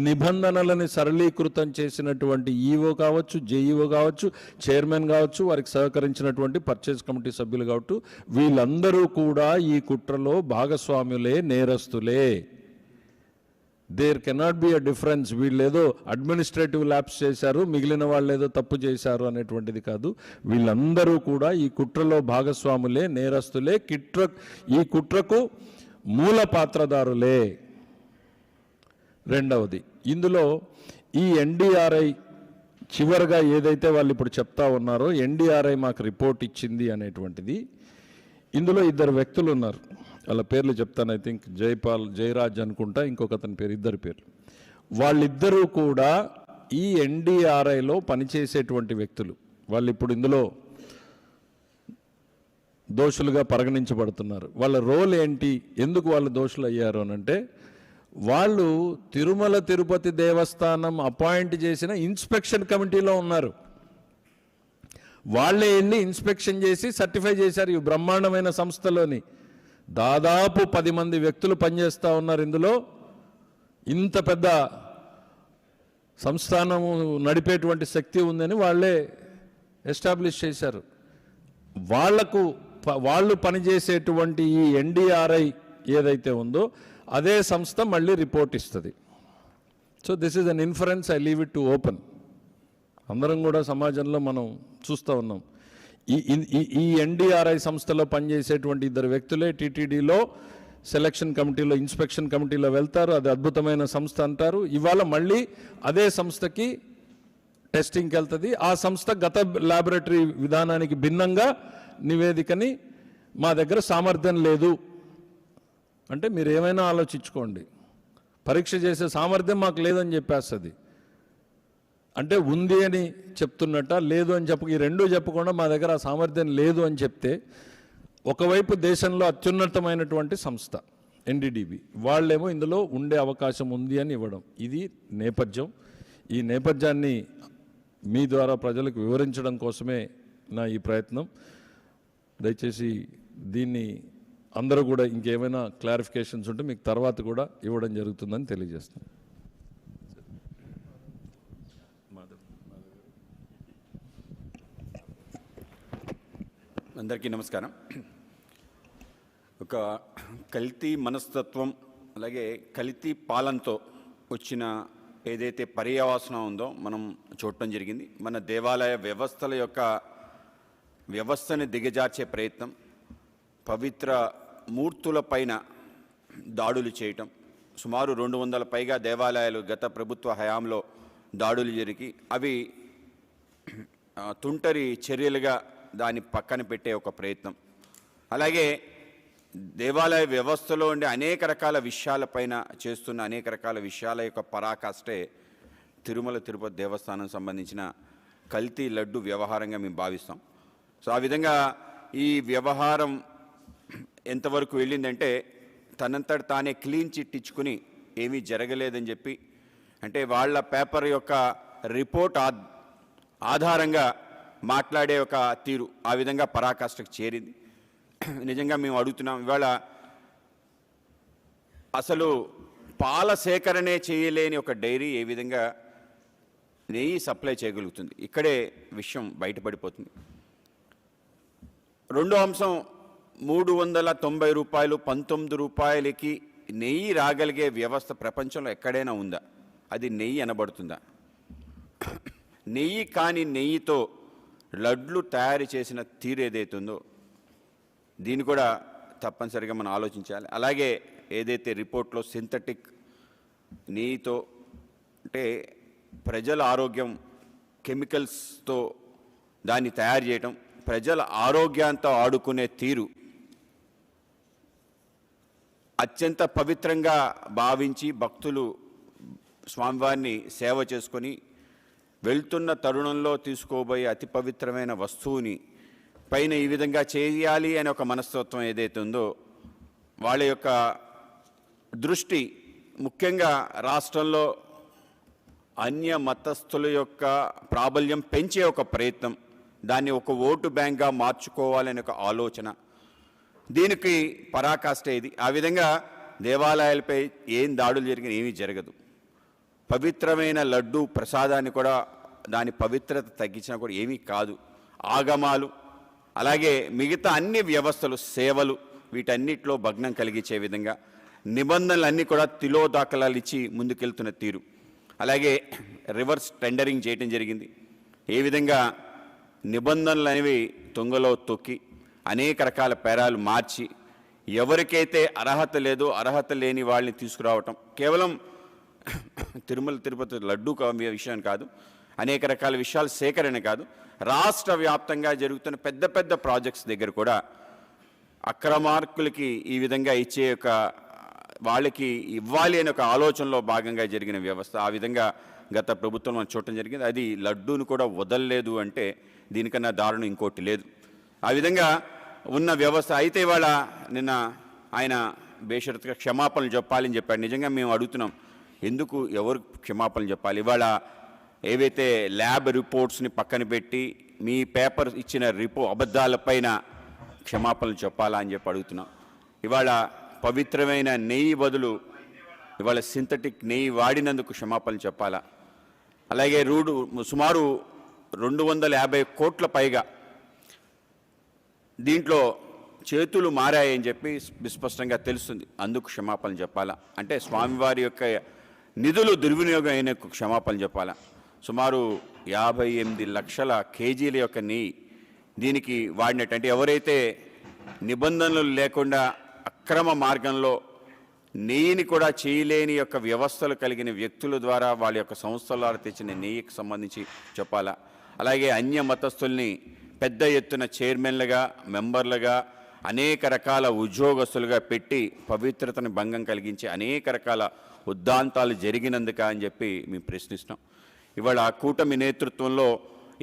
నిబంధనలని సరళీకృతం చేసినటువంటి ఈఓ కావచ్చు, జేఈఓ కావచ్చు, చైర్మన్ కావచ్చు, వారికి సహకరించినటువంటి పర్చేజ్ కమిటీ సభ్యులు కావచ్చు, వీళ్ళందరూ కూడా ఈ కుట్రలో భాగస్వాములే, నేరస్తులే. There cannot be a difference. వీళ్ళేదో అడ్మినిస్ట్రేటివ్ ల్యాబ్స్ చేశారు, మిగిలిన వాళ్ళు ఏదో తప్పు చేశారు అనేటువంటిది కాదు. వీళ్ళందరూ కూడా ఈ కుట్రలో భాగస్వాములే, నేరస్తులే, ఈ కుట్రకు మూల పాత్రదారులే. రెండవది, ఇందులో ఈ ఎన్డీఆర్ఐ చివరిగా ఏదైతే వాళ్ళు ఇప్పుడు చెప్తా ఉన్నారో, ఎన్డీఆర్ఐ మాకు రిపోర్ట్ ఇచ్చింది అనేటువంటిది, ఇందులో 2 వ్యక్తులు ఉన్నారు. వాళ్ళ పేర్లు చెప్తాను. ఐ థింక్ జయరాజ్ అనుకుంటా, ఇంకొక అతని పేరు, 2 పేర్లు. వాళ్ళిద్దరూ కూడా ఈ ఎన్డీఆర్ఐలో పనిచేసేటువంటి వ్యక్తులు. వాళ్ళు ఇప్పుడు ఇందులో దోషులుగా పరిగణించబడుతున్నారు. వాళ్ళ రోల్ ఏంటి, ఎందుకు వాళ్ళు దోషులు అయ్యారు అనంటే, వాళ్ళు తిరుమల తిరుపతి దేవస్థానం అపాయింట్ చేసిన ఇన్స్పెక్షన్ కమిటీలో ఉన్నారు. వాళ్ళే వెళ్ళి ఇన్స్పెక్షన్ చేసి సర్టిఫై చేశారు ఈ బ్రహ్మాండమైన సంస్థలోని. దాదాపు 10 మంది వ్యక్తులు పనిచేస్తూ ఉన్నారు ఇందులో. ఇంత పెద్ద సంస్థానము నడిపేటువంటి శక్తి ఉందని వాళ్ళే ఎస్టాబ్లిష్ చేశారు. వాళ్ళు పనిచేసేటువంటి ఈ ఎన్డీఆర్ఐ ఏదైతే ఉందో అదే సంస్థ మళ్ళీ రిపోర్ట్ ఇస్తుంది. So this is an inference, I leave it to open. అందరం కూడా సమాజంలో మనం చూస్తూ ఉన్నాం. ఈ ఎన్డీఆర్ఐ సంస్థలో పనిచేసేటువంటి 2 వ్యక్తులే టీటీడీలో సెలక్షన్ కమిటీలో, ఇన్స్పెక్షన్ కమిటీలో వెళ్తారు. అది అద్భుతమైన సంస్థ అంటారు. ఇవాళ మళ్ళీ అదే సంస్థకి టెస్టింగ్కి వెళ్తుంది. ఆ సంస్థ గత ల్యాబొరేటరీ విధానానికి భిన్నంగా నివేదికని మా దగ్గర సామర్థ్యం లేదు అంటే మీరు ఏమైనా ఆలోచించుకోండి. పరీక్ష చేసే సామర్థ్యం మాకు లేదని చెప్పేస్తుంది. అంటే ఉంది అని చెప్తున్నట్ట, లేదు అని ఈ 2 చెప్పకుండా మా దగ్గర ఆ సామర్థ్యం లేదు అని చెప్తే, ఒకవైపు దేశంలో అత్యున్నతమైనటువంటి సంస్థ ఎన్డీడీబీ, వాళ్ళేమో ఇందులో ఉండే అవకాశం ఉంది అని ఇవ్వడం, ఇది నేపథ్యం. ఈ నేపథ్యాన్ని మీ ద్వారా ప్రజలకు వివరించడం కోసమే నా ఈ ప్రయత్నం. దయచేసి దీన్ని అందరూ కూడా ఇంకేమైనా క్లారిఫికేషన్స్ ఉంటే మీకు తర్వాత కూడా ఇవ్వడం జరుగుతుందని తెలియజేస్తున్నాను. అందరికీ నమస్కారం. ఒక కల్తీ మనస్తత్వం అలాగే కల్తీ పాలనతో వచ్చిన ఏదైతే పర్యవసానం ఉందో మనం చూడటం జరిగింది. మన దేవాలయ వ్యవస్థని దిగజార్చే ప్రయత్నం, పవిత్ర మూర్తుల పైన దాడులు చేయటం, సుమారు 200 పైగా దేవాలయాలు గత ప్రభుత్వ హయాంలో దాడులు జరిగి అవి తుంటరి చర్యలుగా దాన్ని పక్కన పెట్టే ఒక ప్రయత్నం. అలాగే దేవాలయ వ్యవస్థలో ఉండే అనేక రకాల విషయాలపైన చేస్తున్న అనేక రకాల విషయాల యొక్క పరాకాష్టే తిరుమల తిరుపతి దేవస్థానం సంబంధించిన కల్తీ లడ్డు వ్యవహారంగా మేము భావిస్తాం. సో ఆ విధంగా ఈ వ్యవహారం ఎంతవరకు వెళ్ళిందంటే తనంతట తానే క్లీన్ చిట్ ఇచ్చుకుని ఏమీ జరగలేదని చెప్పి, అంటే వాళ్ళ పేపర్ యొక్క రిపోర్ట్ ఆధారంగా మాట్లాడే ఒక తీరు ఆ విధంగా పరాకాష్ఠకు చేరింది. నిజంగా మేము అడుగుతున్నాం, ఇవాళ అసలు పాల సేకరణే చేయలేని ఒక డైరీ ఏ విధంగా నెయ్యి సప్లై చేయగలుగుతుంది? ఇక్కడే విషయం బయటపడిపోతుంది. రెండో అంశం, 390 రూపాయలు 19 రూపాయలకి నెయ్యి రాగలిగే వ్యవస్థ ప్రపంచంలో ఎక్కడైనా ఉందా? అది నెయ్యి అనబడుతుందా? నెయ్యి కాని నెయ్యితో లడ్లు తయారు చేసిన తీరు ఏదైతుందో దీన్ని కూడా తప్పనిసరిగా మనం ఆలోచించాలి. అలాగే ఏదైతే రిపోర్ట్లో సింథటిక్ నెయ్యితో, అంటే ప్రజల ఆరోగ్యం కెమికల్స్తో దాన్ని తయారు చేయటం, ప్రజల ఆరోగ్యంతో ఆడుకునే తీరు అత్యంత పవిత్రంగా భావించి భక్తులు స్వామివారిని సేవ చేసుకొని వెళ్తున్న తరుణంలో తీసుకోబోయే అతి పవిత్రమైన వస్తువుని పైన ఈ విధంగా చేయాలి అనే ఒక మనస్తత్వం ఏదైతే ఉందో వాళ్ళ యొక్క దృష్టి ముఖ్యంగా రాష్ట్రంలో అన్య మతస్థుల యొక్క ప్రాబల్యం పెంచే ఒక ప్రయత్నం, దాన్ని ఒక ఓటు బ్యాంక్గా మార్చుకోవాలనే ఒక ఆలోచన, దీనికి పరాకాష్ట ఇది. ఆ విధంగా దేవాలయాలపై ఏం దాడులు జరిగినా ఏమీ జరగదు. పవిత్రమైన లడ్డు ప్రసాదాన్ని కూడా దాని పవిత్రత తగ్గించినా కూడా ఏమీ కాదు. ఆగమాలు అలాగే మిగతా అన్ని వ్యవస్థలు, సేవలు, వీటన్నిటిలో భగ్నం కలిగించే విధంగా నిబంధనలన్నీ కూడా తిలోదాఖలాలు ఇచ్చి ముందుకెళ్తున్న తీరు. అలాగే రివర్స్ టెండరింగ్ చేయటం జరిగింది. ఏ విధంగా నిబంధనలు అనేవి తుంగలో తొక్కి అనేక రకాల పేరాలు మార్చి ఎవరికైతే అర్హత లేదో అర్హత లేని వాళ్ళని తీసుకురావటం, కేవలం తిరుమల తిరుపతి లడ్డు విషయం కాదు, అనేక రకాల విషయాలు సేకరణ కాదు, రాష్ట్ర వ్యాప్తంగా జరుగుతున్న పెద్ద పెద్ద ప్రాజెక్ట్స్ దగ్గర కూడా అక్రమార్కులకి ఈ విధంగా ఇచ్చే ఒక వాళ్ళకి ఇవ్వాలి అనే ఒక ఆలోచనలో భాగంగా జరిగిన వ్యవస్థ. ఆ విధంగా గత ప్రభుత్వం మనం చూడటం జరిగింది. అది లడ్డూను కూడా వదలలేదు అంటే దీనికన్నా దారుణం ఇంకోటి లేదు. ఆ విధంగా ఉన్న వ్యవస్థ. అయితే ఇవాళ నిన్న ఆయన బేషరతుగా క్షమాపణలు చెప్పాలని చెప్పాడు. నిజంగా మేము అడుగుతున్నాం, ఎందుకు ఎవరు క్షమాపణలు చెప్పాలి? ఇవాళ ఏవైతే ల్యాబ్ రిపోర్ట్స్ని పక్కన పెట్టి మీ పేపర్ ఇచ్చిన అబద్ధాలపైన క్షమాపణలు చెప్పాలా అని చెప్పి అడుగుతున్నాం. ఇవాళ పవిత్రమైన నెయ్యి బదులు ఇవాళ సింథటిక్ నెయ్యి వాడినందుకు క్షమాపణలు చెప్పాలా? అలాగే సుమారు 250 కోట్ల పైగా దీంట్లో చేతులు మారాయని చెప్పి విస్పష్టంగా తెలుస్తుంది. అందుకు క్షమాపణలు చెప్పాలా? అంటే స్వామివారి యొక్క నిధులు దుర్వినియోగం అయిన క్షమాపణలు చెప్పాలా? సుమారు 58 లక్షల కేజీల యొక్క నెయ్యి దీనికి వాడినట్టు, అంటే ఎవరైతే నిబంధనలు లేకుండా అక్రమ మార్గంలో నెయ్యిని కూడా చేయలేని యొక్క వ్యవస్థలు కలిగిన వ్యక్తుల ద్వారా వాళ్ళ యొక్క సంస్థల ద్వారా తెచ్చిన నెయ్యికి సంబంధించి చెప్పాలా? అలాగే అన్య మతస్థుల్ని పెద్ద ఎత్తున చైర్మన్లుగా, మెంబర్లుగా, అనేక రకాల ఉద్యోగస్తులుగా పెట్టి పవిత్రతను భంగం కలిగించి అనేక రకాల ఉద్దాంతాలు జరిగినందుక అని చెప్పి మేము ప్రశ్నిస్తున్నాం. ఇవాళ కూటమి నేతృత్వంలో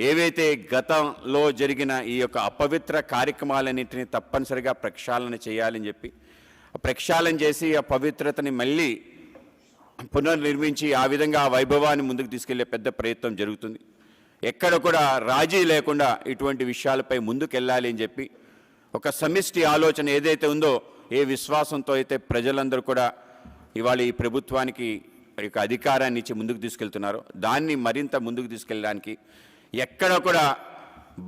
ఏవైతే గతంలో జరిగిన ఈ యొక్క అపవిత్ర కార్యక్రమాలన్నింటినీ తప్పనిసరిగా ప్రక్షాళన చేయాలని చెప్పి ప్రక్షాళన చేసి ఆ పవిత్రతని మళ్ళీ పునర్నిర్మించి ఆ విధంగా ఆ వైభవాన్ని ముందుకు తీసుకెళ్లే పెద్ద ప్రయత్నం జరుగుతుంది. ఎక్కడ కూడా రాజీ లేకుండా ఇటువంటి విషయాలపై ముందుకెళ్ళాలి అని చెప్పి ఒక సమిష్టి ఆలోచన ఏదైతే ఉందో, ఏ విశ్వాసంతో అయితే ప్రజలందరూ కూడా ఇవాళ ఈ ప్రభుత్వానికి యొక్క అధికారాన్ని ఇచ్చి ముందుకు తీసుకెళ్తున్నారో దాన్ని మరింత ముందుకు తీసుకెళ్ళడానికి ఎక్కడ కూడా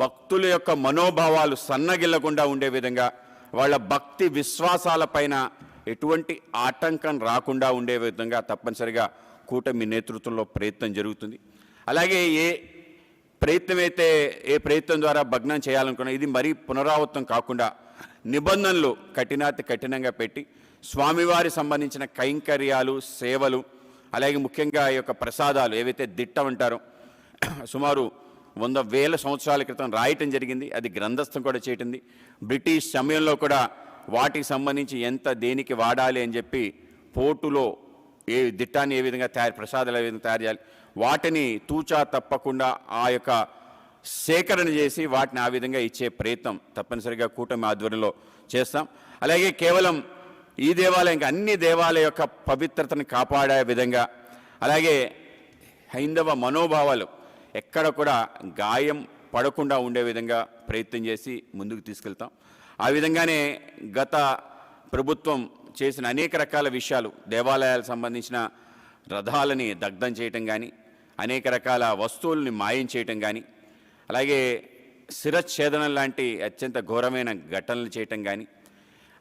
భక్తుల యొక్క మనోభావాలు సన్నగిల్లకుండా ఉండే విధంగా, వాళ్ళ భక్తి విశ్వాసాలపైన ఎటువంటి ఆటంకం రాకుండా ఉండే విధంగా తప్పనిసరిగా కూటమి నేతృత్వంలో ప్రయత్నం జరుగుతుంది. అలాగే ఏ ప్రయత్నం ద్వారా భగ్నం చేయాలనుకున్నా ఇది మరీ పునరావృతం కాకుండా నిబంధనలు కఠినంగా పెట్టి స్వామివారి సంబంధించిన కైంకర్యాలు, సేవలు, అలాగే ముఖ్యంగా ఈ యొక్క ప్రసాదాలు ఏవైతే దిట్టమంటారో సుమారు వేల సంవత్సరాల క్రితం రాయటం జరిగింది. అది గ్రంథస్థం కూడా చేయటంది. బ్రిటిష్ సమయంలో కూడా వాటికి సంబంధించి ఎంత దేనికి వాడాలి అని చెప్పి పోర్టులో దిట్టాన్ని ఏ విధంగా ప్రసాదాలు ఏ విధంగా తయారు చేయాలి, వాటిని తూచా తప్పకుండా ఆ యొక్క సేకరణ చేసి వాటిని ఆ విధంగా ఇచ్చే ప్రయత్నం తప్పనిసరిగా కూటమి ఆధ్వర్యంలో చేస్తాం. అలాగే కేవలం ఈ దేవాలయం అన్ని దేవాలయ యొక్క పవిత్రతను కాపాడే విధంగా, అలాగే హైందవ మనోభావాలు ఎక్కడ కూడా గాయం పడకుండా ఉండే విధంగా ప్రయత్నం చేసి ముందుకు తీసుకెళ్తాం. ఆ విధంగానే గత ప్రభుత్వం చేసిన అనేక రకాల విషయాలు, దేవాలయాలకు సంబంధించిన రథాలని దగ్ధం చేయటం కానీ, అనేక రకాల వస్తువుల్ని మాయం చేయటం కానీ, అలాగే శిరచ్ఛేదనం లాంటి అత్యంత ఘోరమైన ఘటనలు చేయటం కానీ,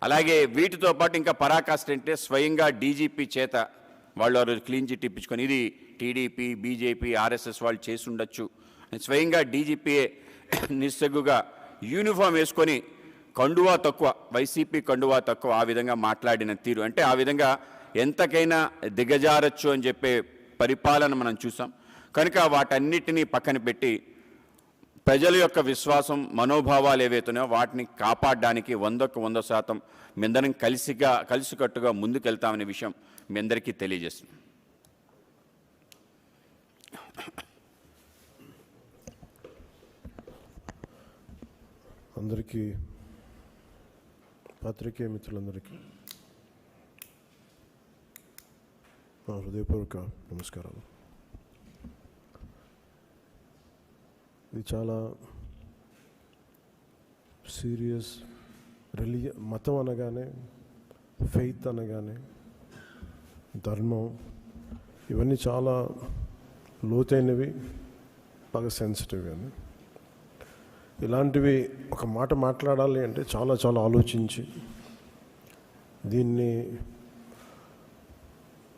అలాగే వీటితో పాటు ఇంకా పరాకాష్ట అంటే స్వయంగా డీజీపీ చేత వాళ్ళు ఆ రోజు క్లీన్ చిట్ ఇప్పించుకొని ఇది టీడీపీ, బీజేపీ, ఆర్ఎస్ఎస్ వాళ్ళు చేసి ఉండొచ్చు అని స్వయంగా డీజీపీఏ నిస్సగ్గుగా యూనిఫామ్ వేసుకొని కండువా తక్కువ, వైసీపీ కండువా తక్కువ ఆ విధంగా మాట్లాడిన తీరు అంటే ఆ విధంగా ఎంతకైనా దిగజారచ్చు అని చెప్పే పరిపాలన మనం చూసాం. కనుక వాటన్నిటినీ పక్కన పెట్టి ప్రజల యొక్క విశ్వాసం, మనోభావాలు ఏవైతున్నాయో వాటిని కాపాడడానికి 100% మీ అందరం కలిసికట్టుగా ముందుకెళ్తామనే విషయం మీ అందరికీ తెలియజేస్తున్నాం. అందరికీ, పాత్రికేయ మిత్రులందరికీ నా హృదయపూర్వక నమస్కారాలు. ఇది చాలా సీరియస్ మతం అనగానే, ఫెయిత్ అనగానే, ధర్మం, ఇవన్నీ చాలా లోతైనవి, బాగా సెన్సిటివ్. కానీ ఇలాంటివి ఒక మాట మాట్లాడాలి అంటే చాలా చాలా ఆలోచించి దీన్ని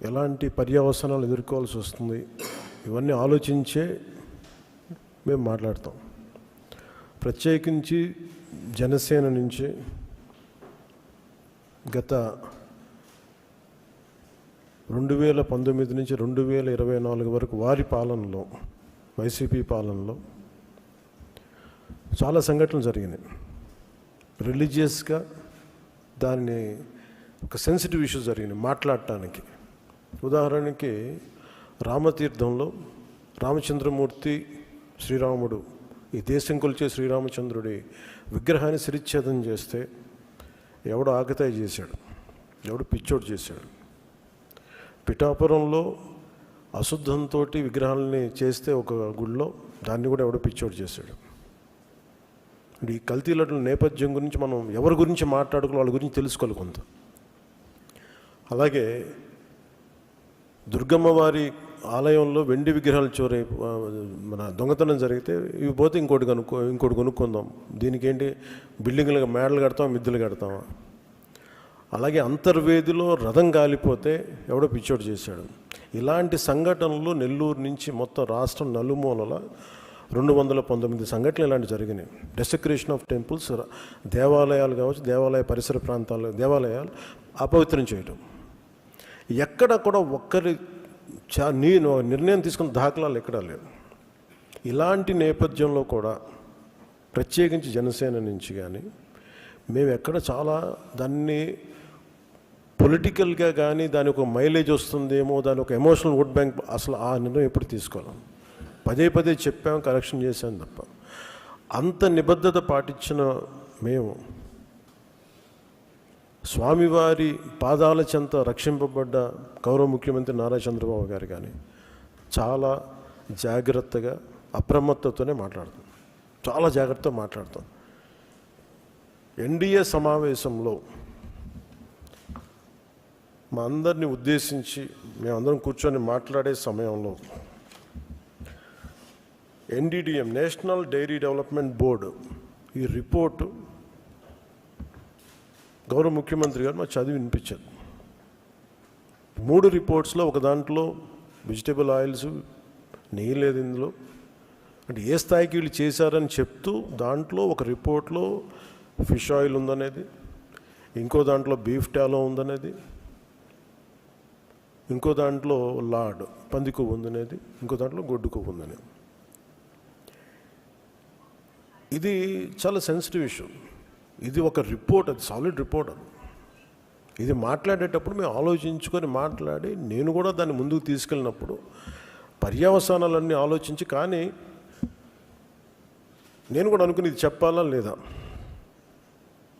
ఎలాంటి పర్యవసనాలు ఎదుర్కోవాల్సి వస్తుంది ఇవన్నీ ఆలోచించే మేము మాట్లాడతాం. ప్రత్యేకించి జనసేన నుంచి గత 2019 నుంచి 2024 వరకు వారి పాలనలో, వైసీపీ పాలనలో చాలా సంఘటనలు జరిగినాయి. రిలీజియస్గా దాన్ని ఒక సెన్సిటివ్ ఇష్యూస్ జరిగినాయి మాట్లాడటానికి. ఉదాహరణకి రామతీర్థంలో రామచంద్రమూర్తి, శ్రీరాముడు, ఈ దేశం కొలిచే శ్రీరామచంద్రుడి విగ్రహాన్ని శిరిచ్ఛేదం చేస్తే ఎవడో ఆకతాయి చేశాడు, ఎవడో పిచ్చోడు చేశాడు. పిఠాపురంలో అశుద్ధంతో విగ్రహాలని చేస్తే ఒక గుడిలో దాన్ని కూడా ఎవడో పిచ్చోడు చేశాడు. ఈ కల్తీలట్ల నేపథ్యం గురించి మనం ఎవరి గురించి మాట్లాడుకోవాలి, వాళ్ళ గురించి తెలుసుకోవాలి కొంత. అలాగే దుర్గమ్మ వారి ఆలయంలో వెండి విగ్రహాలు మన దొంగతనం జరిగితే ఇవి పోతే ఇంకోటి కొనుక్కుందాం, దీనికి ఏంటి బిల్డింగ్లకు మేడలు కడతాం, మిద్దెలు కడతామా. అలాగే అంతర్వేదిలో రథం కాలిపోతే ఎవడో పిచ్చోడు చేశాడు. ఇలాంటి సంఘటనలు నెల్లూరు నుంచి మొత్తం రాష్ట్రం నలుమూలల 219 సంఘటనలు ఇలాంటి జరిగినాయి. డెసక్రేషన్ ఆఫ్ టెంపుల్స్, దేవాలయాలు కావచ్చు, దేవాలయ పరిసర ప్రాంతాలు, దేవాలయాలు అపవిత్రం చేయటం. ఎక్కడ కూడా ఒక్కరి నిర్ణయం తీసుకున్న దాఖలాలు ఎక్కడా లేవు. ఇలాంటి నేపథ్యంలో కూడా ప్రత్యేకించి జనసేన నుంచి కానీ మేము ఎక్కడ చాలా దాన్ని పొలిటికల్గా కానీ దాని ఒక మైలేజ్ వస్తుందేమో, దాని ఒక ఎమోషనల్ ఓట్ బ్యాంక్, అసలు ఆ నిర్ణయం ఎప్పుడు తీసుకోలేం. పదే చెప్పాము, కరెక్షన్ చేశాను తప్ప. అంత నిబద్ధత పాటించిన మేము స్వామివారి పాదాల చెంత రక్షింపబడ్డ గౌరవ ముఖ్యమంత్రి నారా చంద్రబాబు గారు కానీ చాలా జాగ్రత్తగా, అప్రమత్తతోనే మాట్లాడతాం, చాలా జాగ్రత్తగా మాట్లాడతాం. ఎన్డీఏ సమావేశంలో మా అందరినీ ఉద్దేశించి మేమందరం కూర్చొని మాట్లాడే సమయంలో NDDM, National dairy Development Board, ఈ రిపోర్టు గౌరవ ముఖ్యమంత్రి గారు మాకు చదివి వినిపించారు. 3 రిపోర్ట్స్లో ఒక దాంట్లో వెజిటబుల్ ఆయిల్స్, నెయ్యి లేదు ఇందులో, అంటే ఏ స్థాయికి వీళ్ళు చేశారని చెప్తూ దాంట్లో ఒక రిపోర్ట్లో ఫిష్ ఆయిల్ ఉందనేది, ఇంకో దాంట్లో బీఫ్ టాలో ఉందనేది, ఇంకో దాంట్లో లాడ్ పంది కొవ్వు ఉందనేది, ఇంకో దాంట్లో గొడ్డు కొవ్వు ఉందనేది. ఇది చాలా సెన్సిటివ్ ఇష్యూ. ఇది ఒక రిపోర్ట్, అది సాలిడ్ రిపోర్ట్. అది ఇది మాట్లాడేటప్పుడు మేము ఆలోచించుకొని మాట్లాడి, నేను కూడా దాన్ని ముందుకు తీసుకెళ్ళినప్పుడు పర్యవసానాలన్నీ ఆలోచించి, కానీ నేను కూడా అనుకుని ఇది చెప్పాలా లేదా.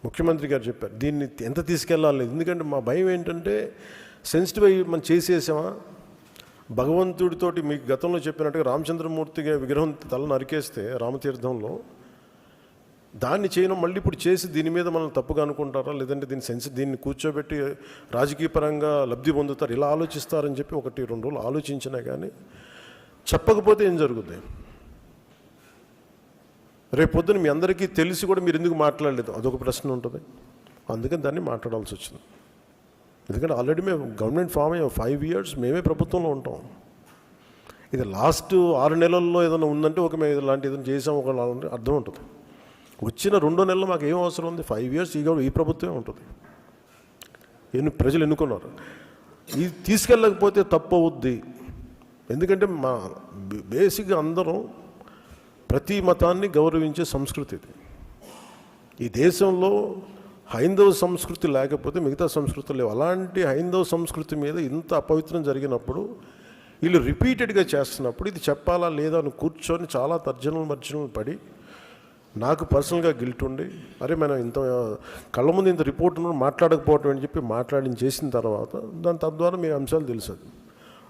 ముఖ్యమంత్రి గారు చెప్పారు దీన్ని ఎంత తీసుకెళ్ళాలి, ఎందుకంటే మా భయం ఏంటంటే సెన్సిటివ్ అయ్యి మనం చేసేసామా. భగవంతుడితోటి మీకు గతంలో చెప్పినట్టుగా రామచంద్రమూర్తిగా విగ్రహం తల నరికేస్తే రామతీర్థంలో, దాన్ని చేయడం మళ్ళీ ఇప్పుడు చేసి దీని మీద మనం తప్పుగా అనుకుంటారా, లేదంటే దీన్ని కూర్చోబెట్టి రాజకీయ పరంగా లబ్ధి పొందుతారు, ఇలా ఆలోచిస్తారని చెప్పి 1-2 రోజులు ఆలోచించినా కానీ చెప్పకపోతే ఏం జరుగుతుంది. రేపు పొద్దున మీ అందరికీ తెలిసి కూడా మీరు ఎందుకు మాట్లాడలేదు, అదొక ప్రశ్న ఉంటుంది. అందుకని దాన్ని మాట్లాడాల్సి వచ్చింది. ఎందుకంటే ఆల్రెడీ మేము గవర్నమెంట్ ఫామ్ అయ్యాం, 5 years మేమే ప్రభుత్వంలో ఉంటాం. ఇది లాస్ట్ 6 నెలల్లో ఏదైనా ఉందంటే ఒక మేము ఇలాంటి ఏదైనా చేసాం ఒక అర్థం ఉంటుంది. వచ్చిన 2 నెలలు మాకు ఏం అవసరం ఉంది, 5 years ఈ ప్రభుత్వమే ఉంటుంది. ప్రజలు ఎన్నుకున్నారు. ఇది తీసుకెళ్ళకపోతే తప్పు అవుద్ది. ఎందుకంటే మా బేసిక్గా అందరం ప్రతి మతాన్ని గౌరవించే సంస్కృతి ఇది. ఈ దేశంలో హైందవ సంస్కృతి లేకపోతే మిగతా సంస్కృతులు లేవు. అలాంటి హైందవ సంస్కృతి మీద ఇంత అపవిత్రం జరిగినప్పుడు, వీళ్ళు రిపీటెడ్గా చేస్తున్నప్పుడు ఇది చెప్పాలా లేదా అని కూర్చొని చాలా తర్జనలు పడి, నాకు పర్సనల్గా గిల్ట్ ఉండి, అరే మనం ఇంత కళ్ళ ముందు ఇంత రిపోర్ట్ మాట్లాడకపోవటం అని చెప్పి చేసిన తర్వాత దాని తద్వారా మీ అంశాలు తెలుసు.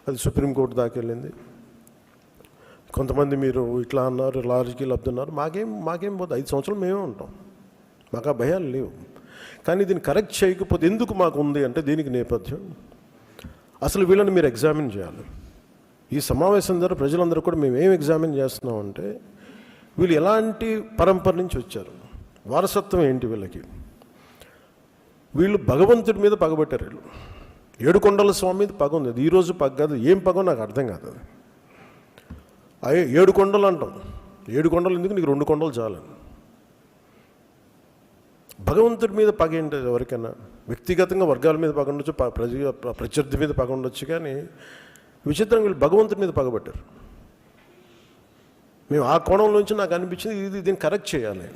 అది సుప్రీంకోర్టు దాకా వెళ్ళింది. కొంతమంది మీరు ఇట్లా అన్నారు, రాజకీయ లబ్ధి అన్నారు. మాకేం పోతే 5 సంవత్సరాలు మేమే ఉంటాం, మాకు ఆ భయాలు లేవు. కానీ దీన్ని కరెక్ట్ చేయకపోతే ఎందుకు మాకు ఉంది అంటే దీనికి నేపథ్యం అసలు వీళ్ళని మీరు ఎగ్జామిన్ చేయాలి. ఈ సమావేశం ద్వారా ప్రజలందరూ కూడా మేము ఏం ఎగ్జామిన్ చేస్తున్నామంటే వీళ్ళు ఎలాంటి పరంపర నుంచి వచ్చారు, వారసత్వం ఏంటి వీళ్ళకి. వీళ్ళు భగవంతుడి మీద పగబట్టారు. వీళ్ళు ఏడుకొండల స్వామి మీద పగ ఉంది. అది ఈరోజు పగ కాదు, ఏం పగో నాకు అర్థం కాదు. అది 7 కొండలు అంటాం. 7 కొండలు ఎందుకు, నీకు 2 కొండలు చాలు. భగవంతుడి మీద పగ ఏంటి ఎవరికైనా? వ్యక్తిగతంగా వర్గాల మీద పగ ఉండొచ్చు, ప్రత్యర్థి మీద పగ ఉండొచ్చు, కానీ విచిత్రంగా వీళ్ళు భగవంతుడి మీద పగబట్టారు. మేము ఆ కోణంలోంచి నాకు అనిపించింది దీన్ని కరెక్ట్ చేయాలి,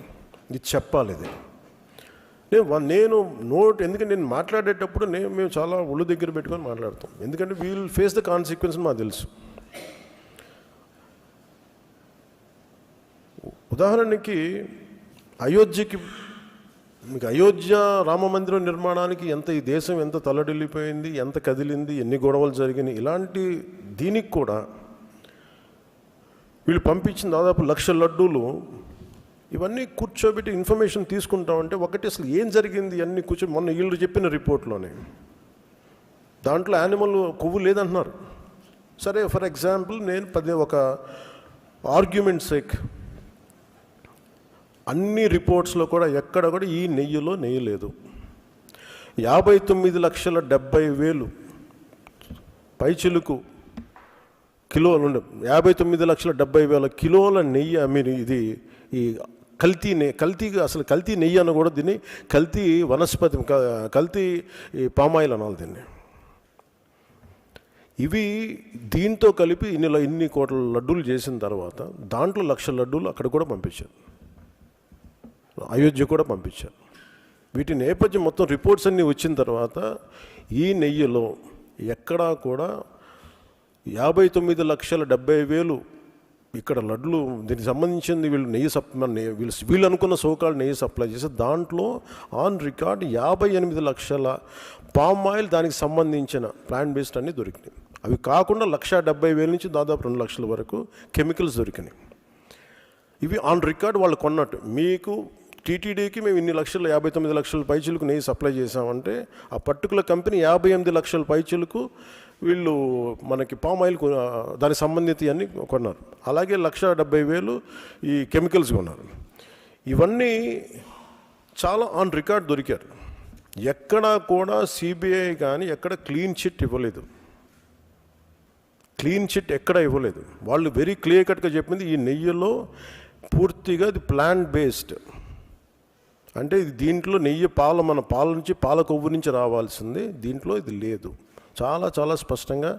ఇది చెప్పాలి. ఇది నేను ఎందుకంటే నేను మాట్లాడేటప్పుడు మేము చాలా ఒళ్ళు దగ్గర పెట్టుకొని మాట్లాడతాం. ఎందుకంటే వీల్ ఫేస్ ద కాన్సిక్వెన్స్ మాకు తెలుసు. ఉదాహరణకి మీకు అయోధ్య రామ మందిరం నిర్మాణానికి ఈ దేశం ఎంత తల్లడిల్లిపోయింది, ఎంత కదిలింది, ఎన్ని గొడవలు జరిగినాయి. ఇలాంటి దీనికి కూడా వీళ్ళు పంపించిన దాదాపు 1,00,000 లడ్డూలు ఇవన్నీ కూర్చోబెట్టి ఇన్ఫర్మేషన్ తీసుకుంటామంటే, ఒకటి అసలు ఏం జరిగింది అన్నీ మొన్న వీళ్ళు చెప్పిన రిపోర్ట్లోనే దాంట్లో యానిమల్ కొవ్వు లేదంటున్నారు. సరే, ఫర్ ఎగ్జాంపుల్ నేను ఒక ఆర్గ్యుమెంట్ సేక్ అన్ని రిపోర్ట్స్లో కూడా ఎక్కడ కూడా ఈ నెయ్యిలో నెయ్యి లేదు. 59,70,000 పైచిలుకు కిలోలు 59,70,000 కిలోల నెయ్యి మీరు ఇది ఈ అసలు కల్తీ నెయ్యి అన్న కూడా దీన్ని కల్తీ వనస్పతి, కల్తీ పామాయిల్ అనాలి దీన్ని. ఇవి దీంతో కలిపి ఇన్ని కోట్ల లడ్డూలు చేసిన తర్వాత దాంట్లో 1,00,000 లడ్డూలు అక్కడ కూడా పంపించారు, అయోధ్య కూడా పంపించారు. వీటి నేపథ్యం మొత్తం రిపోర్ట్స్ అన్నీ వచ్చిన తర్వాత ఈ నెయ్యిలో ఎక్కడా కూడా 59,70,000 ఇక్కడ లడ్లు దీనికి సంబంధించింది వీళ్ళు అనుకున్న సోకాళ్ళు నెయ్యి సప్లై చేసి దాంట్లో ఆన్ రికార్డ్ 58 లక్షల పామ్ ఆయిల్ దానికి సంబంధించిన ప్లాంట్ బేస్డ్ అన్నీ దొరికినాయి. అవి కాకుండా 1,70,000 నుంచి దాదాపు 2 లక్షల వరకు కెమికల్స్ దొరికినాయి. ఇవి ఆన్ రికార్డ్ వాళ్ళు కొన్నట్టు. మీకు టీటీడీకి మేము ఇన్ని 59 లక్షల పైచీలకు నెయ్యి సప్లై చేసామంటే ఆ పర్టికులర్ కంపెనీ 58 లక్షల పైచీలకు వీళ్ళు మనకి పామ్ ఆయిల్ దానికి సంబంధిత అన్నీ కొన్నారు. అలాగే 1,70,000 ఈ కెమికల్స్ కొన్నారు. ఇవన్నీ చాలా ఆన్ రికార్డ్ దొరికారు. ఎక్కడా కూడా సిబిఐ కానీ ఎక్కడ క్లీన్ చిట్ ఇవ్వలేదు. ఎక్కడ ఇవ్వలేదు. వాళ్ళు వెరీ క్లియర్ కట్గా చెప్పింది ఈ నెయ్యిలో పూర్తిగా ఇది ప్లాంట్ బేస్డ్, అంటే ఇది దీంట్లో నెయ్యి మన పాల నుంచి పాల కొవ్వు నుంచి రావాల్సింది, దీంట్లో ఇది లేదు. చాలా చాలా స్పష్టంగా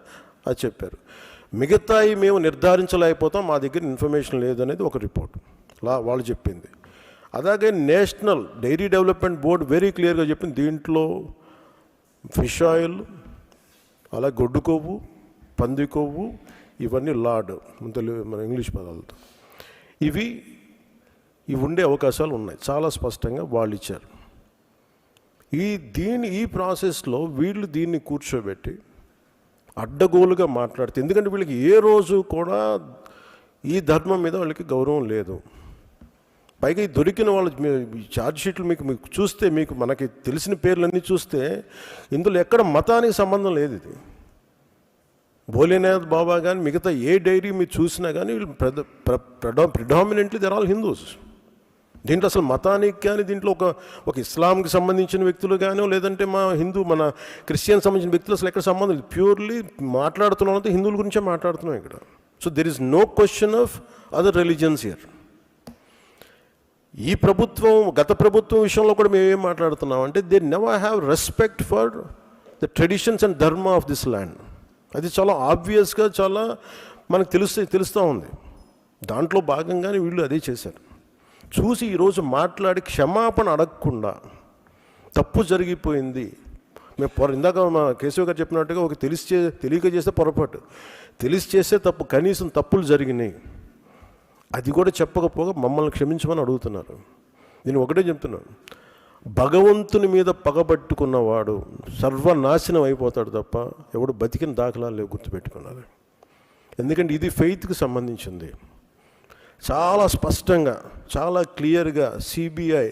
అది చెప్పారు. మిగతాయి మేము నిర్ధారించలేకపోతాం, మా దగ్గర ఇన్ఫర్మేషన్ లేదనేది ఒక రిపోర్ట్ వాళ్ళు చెప్పింది. అలాగే National dairy Development Board very క్లియర్గా చెప్పింది, దీంట్లో ఫిష్ ఆయిల్, అలా గొడ్డు కొవ్వు, పంది కొవ్వు, ఇవన్నీ లార్డ్ మన ఇంగ్లీష్ పదాలతో ఇవి ఉండే అవకాశాలు ఉన్నాయి, చాలా స్పష్టంగా వాళ్ళు ఇచ్చారు. ఈ ప్రాసెస్లో వీళ్ళు దీన్ని కూర్చోబెట్టి అడ్డగోలుగా మాట్లాడితే, ఎందుకంటే వీళ్ళకి ఏ రోజు కూడా ఈ ధర్మం మీద వాళ్ళకి గౌరవం లేదు. పైగా ఈ దొరికిన వాళ్ళు ఛార్జ్ షీట్లు మీకు చూస్తే, మనకి తెలిసిన పేర్లన్నీ చూస్తే ఇందులో ఎక్కడ మతానికి సంబంధం లేదు. ఇది భోలేనాథ్ బాబా కానీ మిగతా ఏ డైరీ మీరు చూసినా కానీ వీళ్ళు ప్రిడామినెంట్లీ దర్ ఆల్ హిందూస్. దీంట్లో అసలు మతానికి కానీ, దీంట్లో ఒక ఇస్లాంకి సంబంధించిన వ్యక్తులు కానీ, లేదంటే మన క్రిస్టియన్ సంబంధించిన వ్యక్తులు అసలు ఎక్కడ సంబంధం లేదు. ప్యూర్లీ మాట్లాడుతున్నాం హిందువుల గురించే మాట్లాడుతున్నాం ఇక్కడ. So there is no question of other religions here. ఈ ప్రభుత్వం, గత ప్రభుత్వం విషయంలో కూడా మేము ఏం మాట్లాడుతున్నాం అంటే, they never have respect for the traditions and ధర్మ ఆఫ్ దిస్ ల్యాండ్. అది చాలా ఆబ్వియస్గా చాలా మనకు తెలుస్తూ ఉంది. దాంట్లో భాగంగానే వీళ్ళు అదే చేశారు. చూసి ఈరోజు మాట్లాడి క్షమాపణ అడగకుండా తప్పు జరిగిపోయింది. ఇందాక మా కేశవ్ గారు చెప్పినట్టుగా ఒక తెలియక చేస్తే పొరపాటు, తెలిసి చేస్తే తప్పు, కనీసం తప్పులు జరిగినాయి అది కూడా చెప్పకపోగా మమ్మల్ని క్షమించమని అడుగుతున్నారు. నేను ఒకటే చెప్తున్నాను, భగవంతుని మీద పగబట్టుకున్నవాడు సర్వనాశనం అయిపోతాడు తప్ప ఎవడు బతికిన దాఖలాలు లేవు, గుర్తుపెట్టుకున్నారు. ఎందుకంటే ఇది ఫెయిత్కి సంబంధించింది. చాలా స్పష్టంగా, చాలా క్లియర్గా సిబిఐ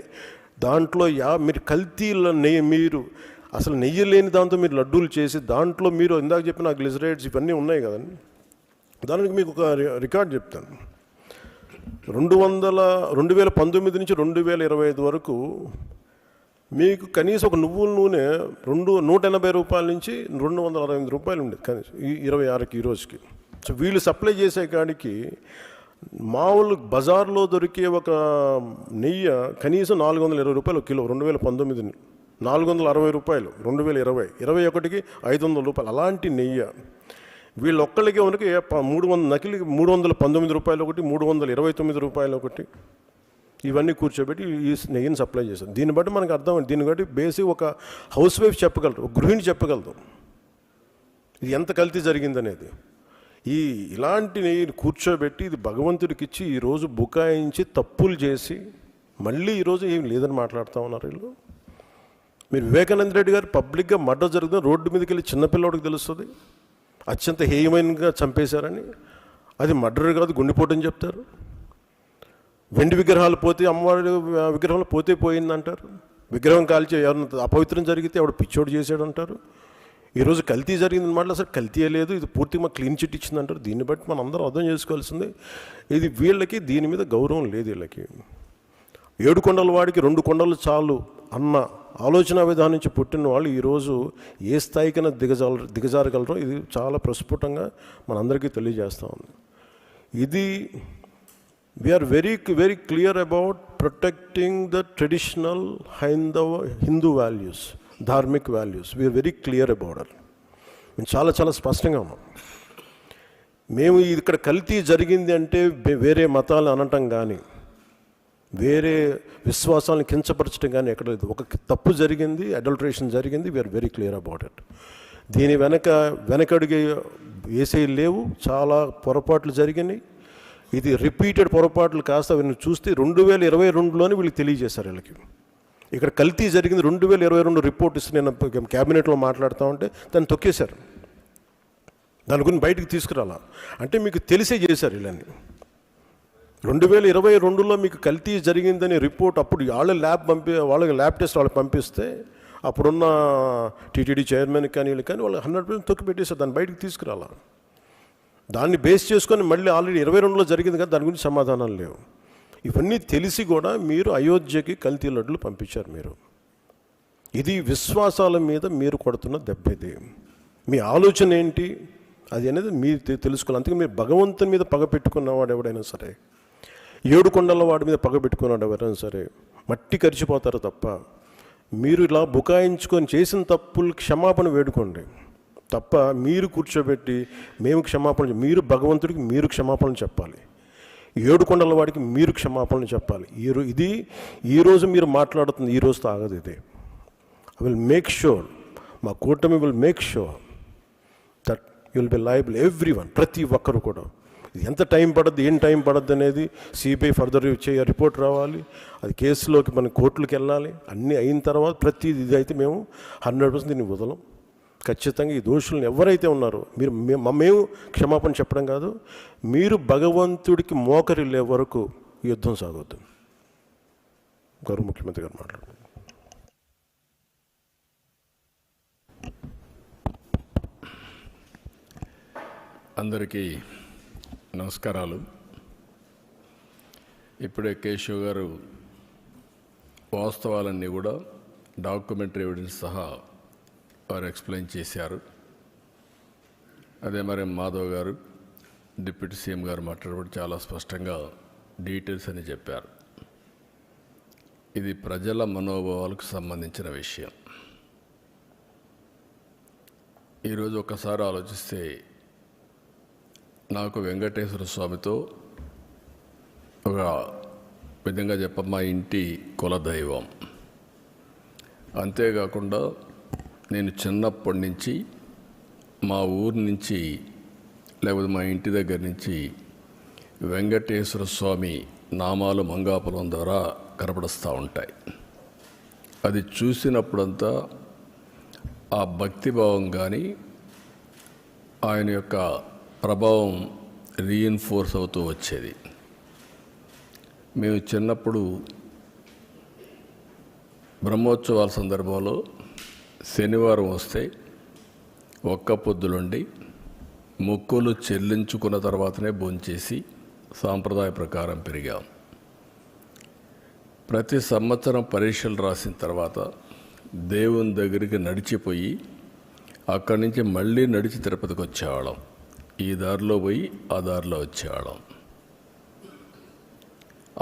దాంట్లో మీరు కల్తీల మీరు అసలు నెయ్యి లేని దాంతో మీరు లడ్డూలు చేసి, దాంట్లో మీరు ఇందాక చెప్పిన గ్లిజరైడ్స్ ఇవన్నీ ఉన్నాయి కదండి. దానికి మీకు ఒక రికార్డ్ చెప్తాను. 2019 నుంచి 2025 వరకు మీకు కనీసం ఒక నువ్వుల నూనె 180 రూపాయల నుంచి 268 రూపాయలు ఉండేది కనీసం 26కి ఈ రోజుకి. సో వీళ్ళు సప్లై చేసే కాడికి మామూలు బజార్లో దొరికే ఒక నెయ్యి కనీసం 420 రూపాయలు కిలో. 2019 460 రూపాయలు, 2020 500 రూపాయలు. అలాంటి నెయ్యి వీళ్ళు ఒక్కళ్ళకి మనకి 319 రూపాయలు ఒకటి, 329 రూపాయలు ఒకటి, ఇవన్నీ కూర్చోబెట్టి ఈ నెయ్యిని సప్లై చేస్తారు. దీన్ని బట్టి మనకు అర్థం, దీన్ని బట్టి బేసిక్ ఒక హౌస్ వైఫ్ చెప్పగలరు, ఒక గృహిణి చెప్పగలరు ఇది ఎంత కల్తీ జరిగిందనేది. ఇలాంటి నెయ్యిని కూర్చోబెట్టి ఇది భగవంతుడికి ఇచ్చి ఈరోజు బుకాయించి తప్పులు చేసి మళ్ళీ ఈరోజు ఏం లేదని మాట్లాడుతూ ఉన్నారు వీళ్ళు. మీరు వివేకానంద రెడ్డి గారు పబ్లిక్గా మర్డర్ జరుగుతుంది, రోడ్డు మీదకి వెళ్ళి చిన్నపిల్లవాడికి తెలుస్తుంది అత్యంత హేయమైనగా చంపేశారని. అది మర్డర్ కాదు, గుండెపోటని చెప్తారు. వెండి విగ్రహాలు పోతే, అమ్మవారి విగ్రహాలు పోతే పోయిందంటారు. విగ్రహం కాల్చి ఎవరిన అపవిత్రం జరిగితే ఎవడు పిచ్చోడు చేశాడు అంటారు. ఈరోజు కల్తీ జరిగింది మాట అసలు కల్తీ లేదు, ఇది పూర్తిగా మాకు క్లీన్ చిట్ ఇచ్చిందంటారు. దీన్ని బట్టి మనం అందరం అర్థం చేసుకోవాల్సింది, ఇది వీళ్ళకి దీని మీద గౌరవం లేదు. వీళ్ళకి 7 కొండల వాడికి 2 కొండలు చాలు అన్న ఆలోచన విధానం నుంచి పుట్టిన వాళ్ళు ఈరోజు ఏ స్థాయికైనా దిగజారగలరో ఇది చాలా ప్రస్ఫుటంగా మనందరికీ తెలియజేస్తూ ఉంది. ఇది we're very very clear about protecting the traditional Hindu values, dharmic values. We're very clear about it. మేము చాలా చాలా స్పష్టంగా ఉన్నాం. మేము ఇక్కడ కల్తీ జరిగింది అంటే వేరే మతాలు అనటం కానీ, వేరే విశ్వాసాలను కించపరచడం కానీ ఎక్కడ లేదు. ఒక తప్పు జరిగింది, అడల్టరేషన్ జరిగింది, we're very clear about it. దీని వెనకడుగు వేసే లేవు, చాలా పొరపాట్లు జరిగినాయి. ఇది రిపీటెడ్ పొరపాట్లు కాస్త వీళ్ళని చూస్తే 2022లోనే వీళ్ళు తెలియజేశారు. వీళ్ళకి ఇక్కడ కల్తీ జరిగింది 2022 రిపోర్ట్ ఇస్తే నేను క్యాబినెట్లో మాట్లాడుతూ ఉంటే దాన్ని తొక్కేశారు. దాని గురించి బయటకు తీసుకురాలా అంటే మీకు తెలిసే చేశారు. వీళ్ళని 2022లో మీకు కల్తీ జరిగిందని రిపోర్ట్ అప్పుడు వాళ్ళకి ల్యాబ్ టెస్ట్ వాళ్ళకి పంపిస్తే అప్పుడున్న టీటీడీ చైర్మన్ కానీ వీళ్ళు కానీ వాళ్ళు 100% తొక్కి పెట్టేశారు. దాన్ని బయటకు తీసుకురాలా. దాన్ని బేస్ చేసుకొని మళ్ళీ ఆల్రెడీ 22లో జరిగింది కదా, దాని గురించి సమాధానాలు లేవు. ఇవన్నీ తెలిసి కూడా మీరు అయోధ్యకి కల్తీ లడ్డులు పంపించారు. ఇది విశ్వాసాల మీద మీరు కొడుతున్న దెబ్బ. ఇది మీ ఆలోచన ఏంటి అది అనేది మీరు తెలుసుకోవాలి. అందుకే మీరు భగవంతుని మీద పగ పెట్టుకున్నవాడు ఎవడైనా సరే, 7 కొండల వాడి మీద పగ పెట్టుకున్నాడు ఎవరైనా సరే మట్టి కరిచిపోతారు తప్ప, మీరు ఇలా బుకాయించుకొని చేసిన తప్పులు క్షమాపణ వేడుకోండి తప్ప మీరు కూర్చోబెట్టి మేము క్షమాపణ, మీరు భగవంతుడికి మీరు క్షమాపణ చెప్పాలి. ఏడుకొండల వాడికి మీరు క్షమాపణలు చెప్పాలి. ఈరోజు మీరు మాట్లాడుతుంది ఈ రోజుతో ఆగదు. ఇది ఐ విల్ మేక్ షూర్, మా కూటమి will make sure that you will be liable everyone, ప్రతి ఒక్కరు కూడా. ఎంత టైం పడుద్ది, ఏం టైం పడుద్ది అనేది సిబిఐ ఫర్దర్ రిపోర్ట్ రావాలి, అది కేసులోకి మన కోర్టులకు వెళ్ళాలి. అన్నీ అయిన తర్వాత ప్రతి ఇది అయితే మేము 100% దీన్ని వదలం. ఖచ్చితంగా ఈ దోషులను ఎవరైతే ఉన్నారో మేము క్షమాపణ చెప్పడం కాదు, మీరు భగవంతుడికి మోకరిల్లే వరకు యుద్ధం సాగుతుంది. గౌరవ ముఖ్యమంత్రి గారు మాట్లాడుతున్నారు. అందరికీ నమస్కారాలు. ఇప్పుడే కేశవ్ గారు వాస్తవాలన్నీ కూడా డాక్యుమెంటరీ ఎవిడెన్స్ సహా వారు ఎక్స్ప్లెయిన్ చేశారు. అదే మరి మాధవ్ గారు డిప్యూటీ సీఎం గారు మాట్లాడబడి చాలా స్పష్టంగా డీటెయిల్స్ అని చెప్పారు. ఇది ప్రజల మనోభావాలకు సంబంధించిన విషయం. ఈరోజు ఒకసారి ఆలోచిస్తే నాకు వెంకటేశ్వర స్వామితో ఒక విధంగా మా ఇంటి కులదైవం. అంతేకాకుండా నేను చిన్నప్పటి నుంచి మా ఊరు నుంచి లేకపోతే మా ఇంటి దగ్గర నుంచి వెంకటేశ్వర స్వామి నామాలు మంగాపురం ద్వారా కనపడుస్తూ ఉంటాయి. అది చూసినప్పుడంతా ఆ భక్తిభావం కానీ ఆయన యొక్క ప్రభావం రీఇన్ఫోర్స్ అవుతూ వచ్చేది. మేము చిన్నప్పుడు బ్రహ్మోత్సవాల సందర్భంలో శనివారం వస్తే ఒక్క పొద్దులుండి మొక్కులు చెల్లించుకున్న తర్వాతనే భోంచేసి సాంప్రదాయ ప్రకారం పెరిగాం. ప్రతి సంవత్సరం పరీక్షలు రాసిన తర్వాత దేవుని దగ్గరికి నడిచిపోయి అక్కడి నుంచి మళ్ళీ నడిచి తిరుపతికి వచ్చేవాళ్ళం. ఈ దారిలో పోయి ఆ దారిలో వచ్చేవాళ్ళం.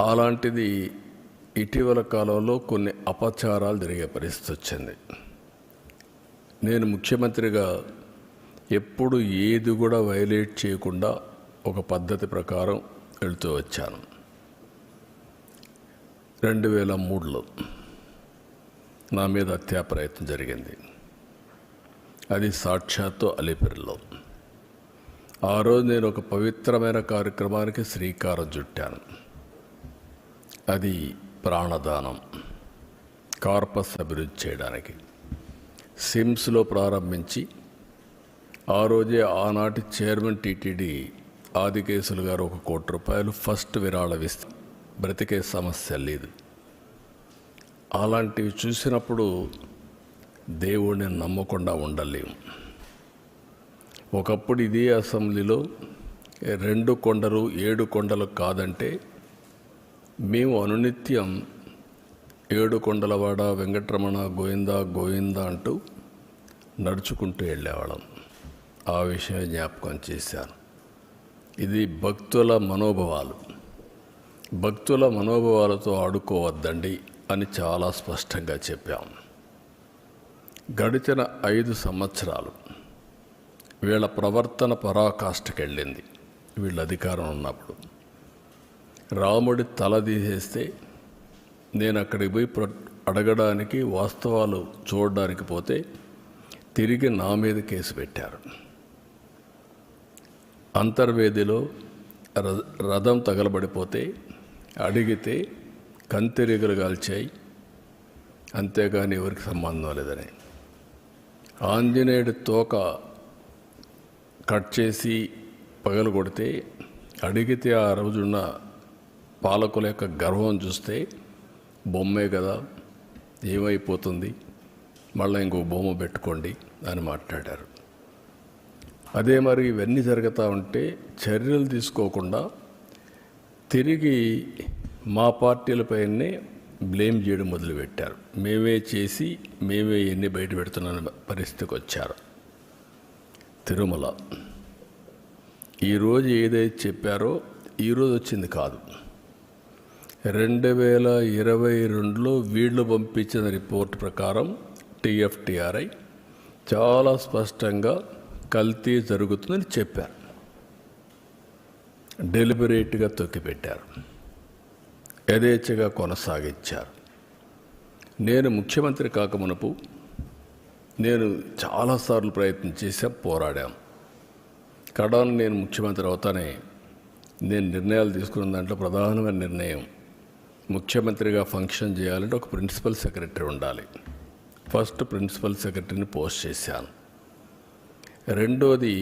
అలాంటిది ఇటీవల కాలంలో కొన్ని అపచారాలు జరిగే పరిస్థితి వచ్చింది. నేను ముఖ్యమంత్రిగా ఎప్పుడు ఏది కూడా వైలేట్ చేయకుండా ఒక పద్ధతి ప్రకారం వెళుతూ వచ్చాను. 2003లో నా మీద హత్యా ప్రయత్నం జరిగింది. అది సాక్షాత్తు అలిపిరిలో. ఆ రోజు నేను ఒక పవిత్రమైన కార్యక్రమానికి శ్రీకారం చుట్టాను. అది ప్రాణదానం, కార్పస్ అభివృద్ధి చేయడానికి. సిమ్స్లో ప్రారంభించి ఆ రోజే ఆనాటి చైర్మన్ టీటీడీ ఆదికేశులు గారు 1 కోటి రూపాయలు ఫస్ట్ విరాళమిస్తే బ్రతికే సమస్య లేదు. అలాంటివి చూసినప్పుడు దేవుడిని నమ్మకుండా ఉండలేము. ఒకప్పుడు ఇదే అసెంబ్లీలో 2 కొండలు 7 కొండలు కాదంటే మేము అనునిత్యం 7 కొండలవాడ వెంకటరమణ గోవిందా గోవిందా అంటూ నడుచుకుంటూ వెళ్ళేవాళ్ళం. ఆ విషయం జ్ఞాపకం చేశాను. ఇది భక్తుల మనోభావాలతో ఆడుకోవద్దండి అని చాలా స్పష్టంగా చెప్పాం. గడిచిన 5 సంవత్సరాలు వీళ్ళ ప్రవర్తన పరాకాష్ఠకెళ్ళింది. వీళ్ళ అధికారం ఉన్నప్పుడు రాముడి తల తీసేస్తే నేను అక్కడికి పోయి అడగడానికి, వాస్తవాలు చూడడానికి పోతే తిరిగి నా మీద కేసు పెట్టారు. అంతర్వేదిలో రథం తగలబడిపోతే అడిగితే కంతిరీగలు కాల్చాయి, అంతేగాని ఎవరికి సంబంధం లేదని. ఆంజనేయుడి తోక కట్ చేసి పగలు కొడితే అడిగితే ఆ రోజున్న పాలకుల యొక్క గర్వం చూస్తే బొమ్మే కదా, ఏమైపోతుంది, మళ్ళీ ఇంకో బొమ్మ పెట్టుకోండి అని మాట్లాడారు. అదే మరి ఇవన్నీ జరుగుతూ ఉంటే చర్యలు తీసుకోకుండా తిరిగి మా పార్టీలపైనే బ్లేమ్ చేయడం మొదలుపెట్టారు. మేమే చేసి మేమే ఎన్ని బయట పెడుతున్న పరిస్థితికి వచ్చారు. తిరుమల ఈరోజు ఏదైతే చెప్పారో ఈరోజు వచ్చింది కాదు. 2022లో వీళ్ళు పంపించిన రిపోర్ట్ ప్రకారం TFTRI చాలా స్పష్టంగా కల్తీ జరుగుతుందని చెప్పారు. డెలిబరేట్గా తొక్కిపెట్టారు, యథేచ్ఛగా కొనసాగించారు. నేను ముఖ్యమంత్రి కాకమునుపు నేను చాలాసార్లు ప్రయత్నం చేశాం, పోరాడాం. కడాను నేను ముఖ్యమంత్రి అవుతానే నేను నిర్ణయాలు తీసుకున్న దాంట్లో ప్రధానమైన నిర్ణయం, ముఖ్యమంత్రిగా ఫంక్షన్ చేయాలంటే ఒక ప్రిన్సిపల్ సెక్రటరీ ఉండాలి. ఫస్ట్ ప్రిన్సిపల్ సెక్రటరీని పోస్ట్ చేశాను. రెండోది,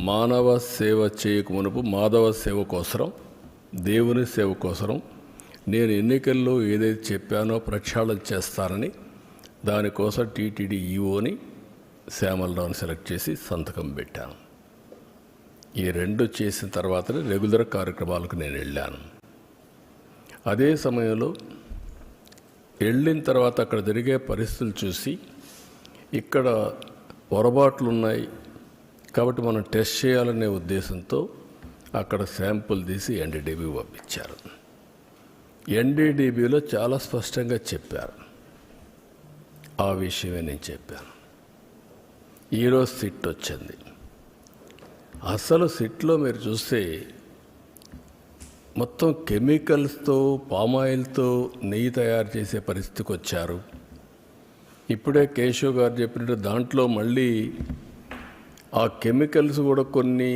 మానవ సేవ చేయకమునుపు మాధవ సేవ కోసరం, దేవుని సేవ కోసరం నేను ఎన్నికల్లో ఏదైతే చెప్పానో ప్రక్షాళన చేస్తానని దానికోసం టీటీడీ ఈఓని శ్యామలరావుని సెలెక్ట్ చేసి సంతకం పెట్టాను. ఈ రెండు చేసిన తర్వాతనే రెగ్యులర్ కార్యక్రమాలకు నేను వెళ్ళాను. అదే సమయంలో వెళ్ళిన తర్వాత అక్కడ జరిగే పరిస్థితులు చూసి ఇక్కడ పొరపాట్లు ఉన్నాయి కాబట్టి మనం టెస్ట్ చేయాలనే ఉద్దేశంతో అక్కడ శాంపుల్ తీసి ఎన్డీడీబీ పంపించారు. ఎన్డీడీబీలో చాలా స్పష్టంగా చెప్పారు. ఆ విషయమే నేను చెప్పాను. ఈరోజు సిట్ వచ్చింది. అసలు సిట్లో మీరు చూస్తే మొత్తం కెమికల్స్తో, పామాయిల్తో నెయ్యి తయారు చేసే పరిస్థితికి వచ్చారు. ఇప్పుడే కేశవ్ గారు చెప్పినట్టు దాంట్లో మళ్ళీ ఆ కెమికల్స్ కూడా కొన్ని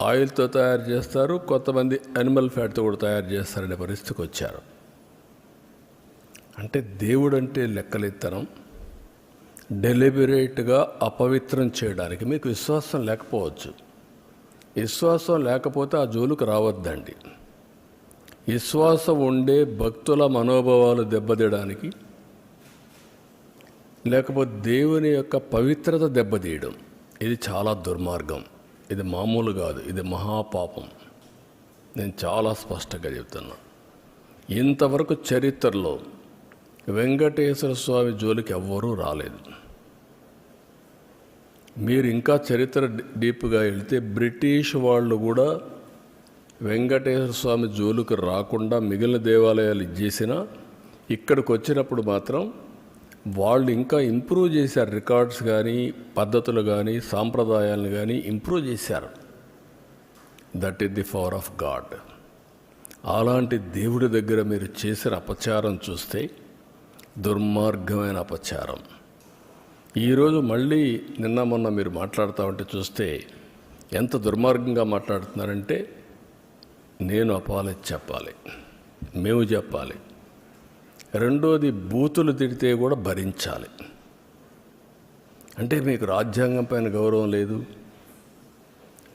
ఆయిల్తో తయారు చేస్తారు, కొంతమంది యానిమల్ ఫ్యాట్తో కూడా తయారు చేస్తారనే పరిస్థితికి వచ్చారు. అంటే దేవుడంటే లెక్కలెత్తనం, డెలిబరేట్గా అపవిత్రం చేయడానికి మీకు విశ్వాసం లేకపోవచ్చు. విశ్వాసం లేకపోతే ఆ జోలుకు రావద్దండి. విశ్వాసం ఉండే భక్తుల మనోభావాలు దెబ్బతీయడానికి, లేకపోతే దేవుని యొక్క పవిత్రత దెబ్బతీయడం, ఇది చాలా దుర్మార్గం. ఇది మామూలు కాదు, ఇది మహాపాపం. నేను చాలా స్పష్టంగా చెప్తున్నా. ఇంతవరకు చరిత్రలో వెంకటేశ్వర స్వామి జోలికి ఎవ్వరూ రాలేదు. మీరు ఇంకా చరిత్ర డీప్గా వెళ్తే బ్రిటిష్ వాళ్ళు కూడా వెంకటేశ్వర స్వామి జోలికి రాకుండా మిగిలిన దేవాలయాలు ఇచ్చేసినా ఇక్కడికి వచ్చినప్పుడు మాత్రం వాళ్ళు ఇంకా ఇంప్రూవ్ చేశారు. రికార్డ్స్ కానీ, పద్ధతులు కానీ, సాంప్రదాయాలను కానీ ఇంప్రూవ్ చేశారు. That is the power of God. అలాంటి దేవుడి దగ్గర మీరు చేసిన అపచారం చూస్తే దుర్మార్గమైన అపచారం. ఈరోజు మళ్ళీ నిన్న మొన్న మీరు మాట్లాడుతూ ఉంటే చూస్తే ఎంత దుర్మార్గంగా మాట్లాడుతున్నారంటే, నేను అపాలజీ చెప్పాలి, మేము చెప్పాలి. రెండోది, బూతులు తిడితే కూడా భరించాలి. అంటే మీకు రాజ్యాంగం పైన గౌరవం లేదు.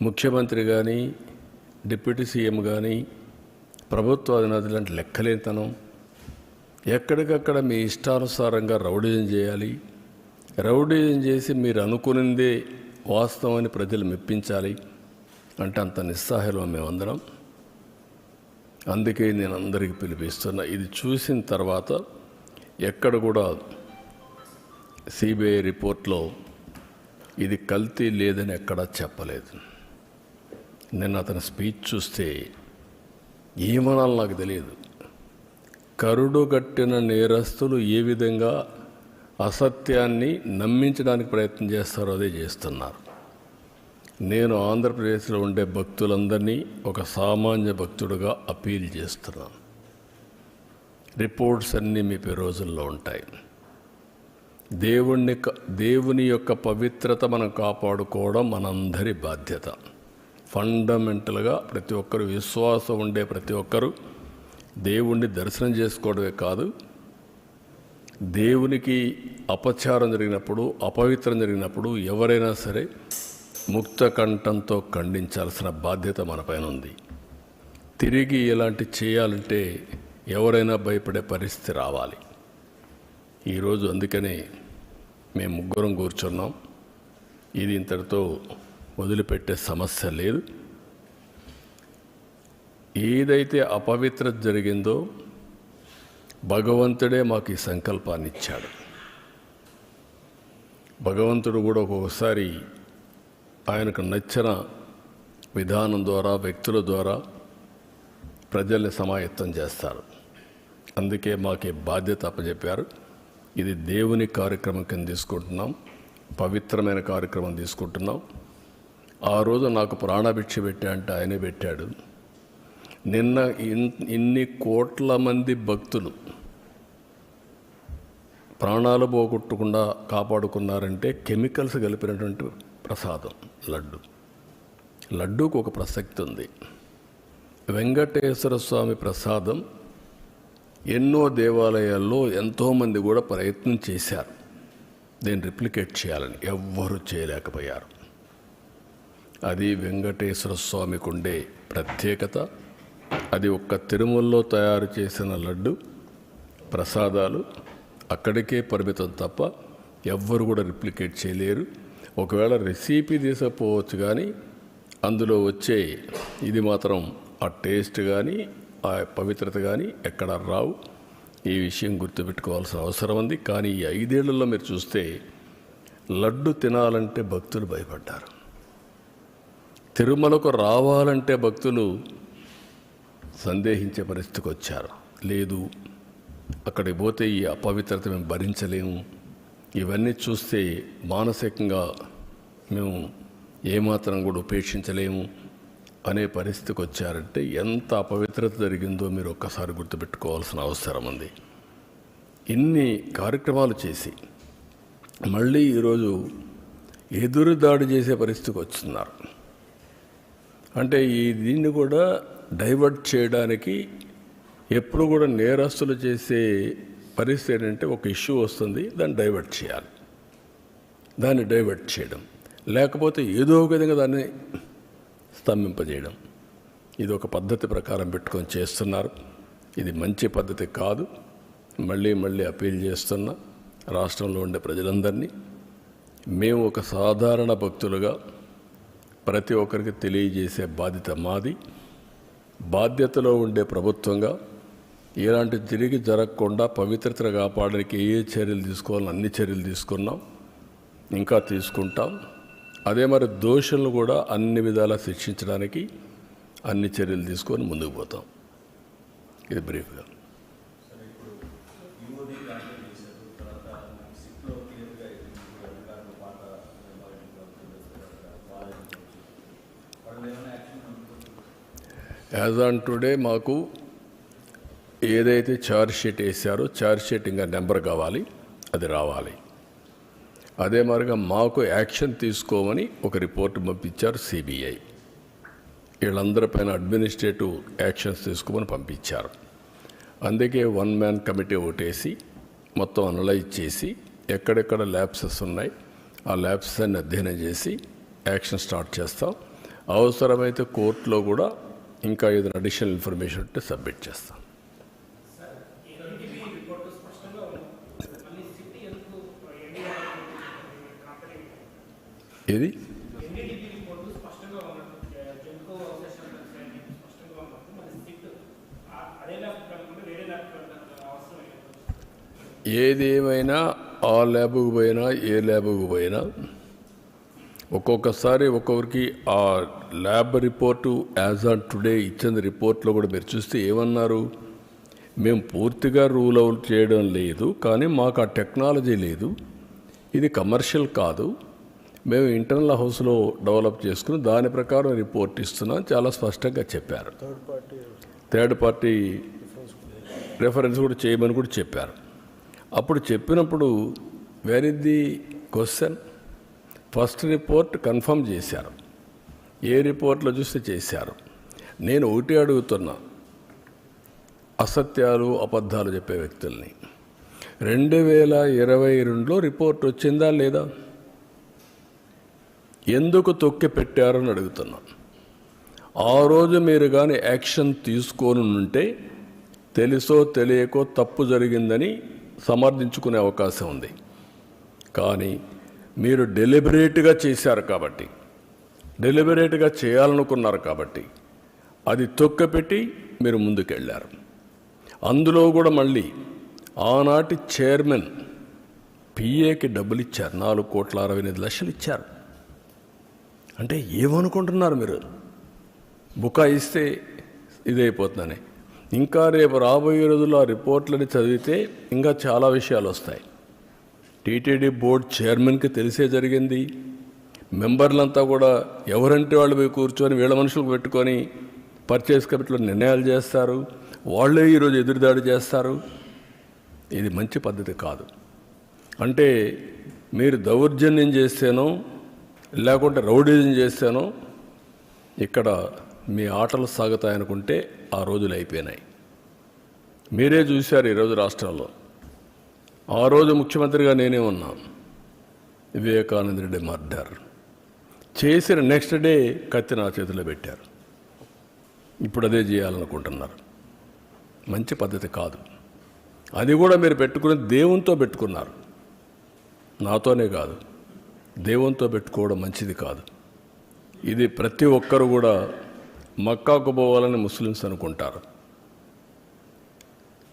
ముఖ్యమంత్రి కానీ, డిప్యూటీ సీఎం కానీ, ప్రభుత్వ అధినేతలు అంటే లెక్కలేనితనం. ఎక్కడికక్కడ మీ ఇష్టానుసారంగా రౌడీజం చేయాలి. రౌడీజం చేసి మీరు అనుకునిందే వాస్తవాన్ని ప్రజలు మెప్పించాలి అంటే అంత నిస్సహాయం మేమందరం. అందుకే నేను అందరికీ పిలిపిస్తున్నా. ఇది చూసిన తర్వాత ఎక్కడ కూడా సిబిఐ రిపోర్ట్లో ఇది కల్తీ లేదని ఎక్కడా చెప్పలేదు. నేను అతని స్పీచ్ చూస్తే ఏమనాలో నాకు తెలియదు. కరుడుగట్టిన నేరస్తులు ఏ విధంగా అసత్యాన్ని నమ్మించడానికి ప్రయత్నం చేస్తారో అదే చేస్తున్నారు. నేను ఆంధ్రప్రదేశ్లో ఉండే భక్తులందరినీ ఒక సామాన్య భక్తుడిగా అపీల్ చేస్తున్నాను. రిపోర్ట్స్ అన్నీ మీ రోజుల్లో ఉంటాయి. దేవుని యొక్క పవిత్రత మనం కాపాడుకోవడం మనందరి బాధ్యత. ఫండమెంటల్గా ప్రతి ఒక్కరు, విశ్వాసం ఉండే ప్రతి ఒక్కరూ దేవుణ్ణి దర్శనం చేసుకోవడమే కాదు, దేవునికి అపచారం జరిగినప్పుడు, అపవిత్రం జరిగినప్పుడు ఎవరైనా సరే ముక్త కంఠంతో ఖండించాల్సిన బాధ్యత మనపైన ఉంది. తిరిగి ఇలాంటి చేయాలంటే ఎవరైనా భయపడే పరిస్థితి రావాలి. ఈరోజు అందుకనే మేము ముగ్గురం కూర్చున్నాం. ఇది ఇంతటితో వదిలిపెట్టే సమస్య లేదు. ఏదైతే అపవిత్రత జరిగిందో భగవంతుడే మాకు ఈ సంకల్పాన్ని ఇచ్చాడు. భగవంతుడు కూడా ఒక్కొక్కసారి ఆయనకు నచ్చిన విధానం ద్వారా, వ్యక్తుల ద్వారా ప్రజల్ని సమాయత్తం చేస్తారు. అందుకే మాకు ఈ బాధ్యత అప్పచెప్పారు. ఇది దేవుని కార్యక్రమం కింద తీసుకుంటున్నాం, పవిత్రమైన కార్యక్రమం తీసుకుంటున్నాం. ఆ రోజు నాకు ప్రాణభిక్ష పెట్టా అంటే ఆయనే పెట్టాడు. నిన్న ఇన్ని కోట్ల మంది భక్తులు ప్రాణాలు పోగొట్టకుండా కాపాడుకున్నారంటే కెమికల్స్ కలిపినటువంటి ప్రసాదం లడ్డూకు ఒక ప్రసక్తి ఉంది. వెంకటేశ్వర స్వామి ప్రసాదం ఎన్నో దేవాలయాల్లో ఎంతోమంది కూడా ప్రయత్నం చేశారు దీన్ని రిప్లికేట్ చేయాలని, ఎవ్వరూ చేయలేకపోయారు. అది వెంకటేశ్వర స్వామికి ఉండే ప్రత్యేకత. అది ఒక్క తిరుమలలో తయారు చేసిన లడ్డు ప్రసాదాలు అక్కడికే పరిమితం తప్ప ఎవ్వరు కూడా రిప్లికేట్ చేయలేరు. ఒకవేళ రెసిపీ తీసుకపోవచ్చు, కానీ అందులో వచ్చే ఇది మాత్రం ఆ టేస్ట్ కానీ ఆ పవిత్రత కానీ ఎక్కడ రావు. ఈ విషయం గుర్తుపెట్టుకోవాల్సిన అవసరం ఉంది. కానీ ఈ 5 ఏళ్లలో మీరు చూస్తే లడ్డు తినాలంటే భక్తులు భయపడ్డారు. తిరుమలకు రావాలంటే భక్తులు సందేహించే పరిస్థితికి వచ్చారు. లేదు, అక్కడికి పోతే ఈ అపవిత్రత మేము భరించలేము, ఇవన్నీ చూస్తే మానసికంగా మేము ఏమాత్రం కూడా ఉపేక్షించలేము అనే పరిస్థితికి వచ్చారంటే ఎంత అపవిత్రత జరిగిందో మీరు ఒక్కసారి గుర్తుపెట్టుకోవాల్సిన అవసరం ఉంది. ఇన్ని కార్యక్రమాలు చేసి మళ్ళీ ఈరోజు ఎదురు దాడి చేసే పరిస్థితికి వస్తున్నారు. అంటే దీన్ని కూడా డైవర్ట్ చేయడానికి ఎప్పుడు కూడా నేరస్తులు చేసే పరిస్థితి ఏంటంటే ఒక ఇష్యూ వస్తుంది, దాన్ని డైవర్ట్ చేయాలి, దాన్ని డైవర్ట్ చేయడం, లేకపోతే ఏదో ఒక విధంగా దాన్ని స్తంభింపజేయడం. ఇది ఒక పద్ధతి ప్రకారం పెట్టుకొని చేస్తున్నారు. ఇది మంచి పద్ధతి కాదు. మళ్ళీ అపీల్ చేస్తున్నా రాష్ట్రంలో ఉండే ప్రజలందరినీ, మేము ఒక సాధారణ భక్తులుగా ప్రతి ఒక్కరికి తెలియజేసే బాధ్యత మాది. బాధ్యతలో ఉండే ప్రభుత్వంగా ఇలాంటి తిరిగి జరగకుండా పవిత్రతను కాపాడడానికి ఏ చర్యలు తీసుకోవాలని అన్ని చర్యలు తీసుకున్నాం, ఇంకా తీసుకుంటాం. అదే మరి దోషులను కూడా అన్ని విధాలా శిక్షించడానికి అన్ని చర్యలు తీసుకొని ముందుకు పోతాం. ఇది బ్రీఫ్గా. యాజ్ ఆన్ టుడే మాకు ఏదైతే ఛార్జ్ షీట్ వేసారో ఛార్జ్ షీట్ ఇంకా నెంబర్ కావాలి, అది రావాలి. అదే మరిగా మాకు యాక్షన్ తీసుకోమని ఒక రిపోర్ట్ పంపించారు సిబిఐ. వీళ్ళందరిపైన అడ్మినిస్ట్రేటివ్ యాక్షన్స్ తీసుకోమని పంపించారు. అందుకే 1 మ్యాన్ కమిటీ ఓటేసి మొత్తం అనలైజ్ చేసి ఎక్కడెక్కడ ల్యాబ్సెస్ ఉన్నాయి ఆ ల్యాబ్సెస్ అన్ని అధ్యయనం చేసి యాక్షన్ స్టార్ట్ చేస్తాం. అవసరమైతే కోర్టులో కూడా ఇంకా ఏదైనా అడిషనల్ ఇన్ఫర్మేషన్ ఉంటే సబ్మిట్ చేస్తాం. ఏది ఏదేమైనా ఆ ల్యాబ్కు పోయినా ఏ ల్యాబ్కు పోయినా ఒక్కొక్కసారి ఒక్కొక్కరికి ఆ lab report as on today ఇచ్చిన రిపోర్ట్లో కూడా మీరు చూస్తే ఏమన్నారు, మేము పూర్తిగా రూల్ అవుట్ చేయడం లేదు, కానీ మాకు ఆ టెక్నాలజీ లేదు, ఇది కమర్షియల్ కాదు, మేము ఇంటర్నల్ హౌస్లో డెవలప్ చేసుకుని దాని ప్రకారం రిపోర్ట్ ఇస్తున్నాం చాలా స్పష్టంగా చెప్పారు. థర్డ్ పార్టీ రెఫరెన్స్ కూడా చేయమని కూడా చెప్పారు. అప్పుడు చెప్పినప్పుడు where is the question? First report confirm చేశారు, ఏ రిపోర్ట్లో చూస్తే చేశారు. నేను ఒకటి అడుగుతున్నా, అసత్యాలు అబద్ధాలు చెప్పే వ్యక్తుల్ని 2022లో రిపోర్ట్ వచ్చిందా లేదా? ఎందుకు తొక్కి పెట్టారని అడుగుతున్నా. ఆ రోజు మీరు కానీ యాక్షన్ తీసుకొని ఉంటే తెలుసో తెలియకో తప్పు జరిగిందని సమర్థించుకునే అవకాశం ఉంది. కానీ మీరు డెలిబరేట్గా చేశారు కాబట్టి, డెలిబరేట్గా చేయాలనుకున్నారు కాబట్టి అది తొక్కపెట్టి మీరు ముందుకెళ్ళారు. అందులో కూడా మళ్ళీ ఆనాటి చైర్మన్ పిఏకి డబ్బులు ఇచ్చారు, 4,68,00,000 ఇచ్చారు. అంటే ఏమనుకుంటున్నారు మీరు? బుకాయిస్తే ఇదైపోతుందని. ఇంకా రేపు రాబోయే రోజుల్లో ఆ రిపోర్ట్లని చదివితే ఇంకా చాలా విషయాలు వస్తాయి. టీటీడీ బోర్డు చైర్మన్కి తెలిసే జరిగింది. మెంబర్లంతా కూడా ఎవరంటే వాళ్ళు పోయి కూర్చొని వీళ్ళ మనుషులకు పెట్టుకొని పర్చేస్ కమిటీలో నిర్ణయాలు చేస్తారు, వాళ్ళే ఈరోజు ఎదురుదాడి చేస్తారు. ఇది మంచి పద్ధతి కాదు. అంటే మీరు దౌర్జన్యం చేస్తేనో లేకుంటే రౌడీజం చేస్తేనో ఇక్కడ మీ ఆటలు సాగుతాయనుకుంటే ఆ రోజులు అయిపోయినాయి. మీరే చూశారు ఈరోజు రాష్ట్రంలో. ఆ రోజు ముఖ్యమంత్రిగా నేనే ఉన్నాను. వివేకానంద రెడ్డి మర్డర్ చేసిన నెక్స్ట్ డే కత్తి నా చేతిలో పెట్టారు. ఇప్పుడు అదే చేయాలనుకుంటున్నారు. మంచి పద్ధతి కాదు. అది కూడా మీరు పెట్టుకుని దేవునితో పెట్టుకున్నారు. నాతోనే కాదు, దేవునితో పెట్టుకోవడం మంచిది కాదు. ఇది ప్రతి ఒక్కరు కూడా మక్కాకు పోవాలని ముస్లిమ్స్ అనుకుంటారు,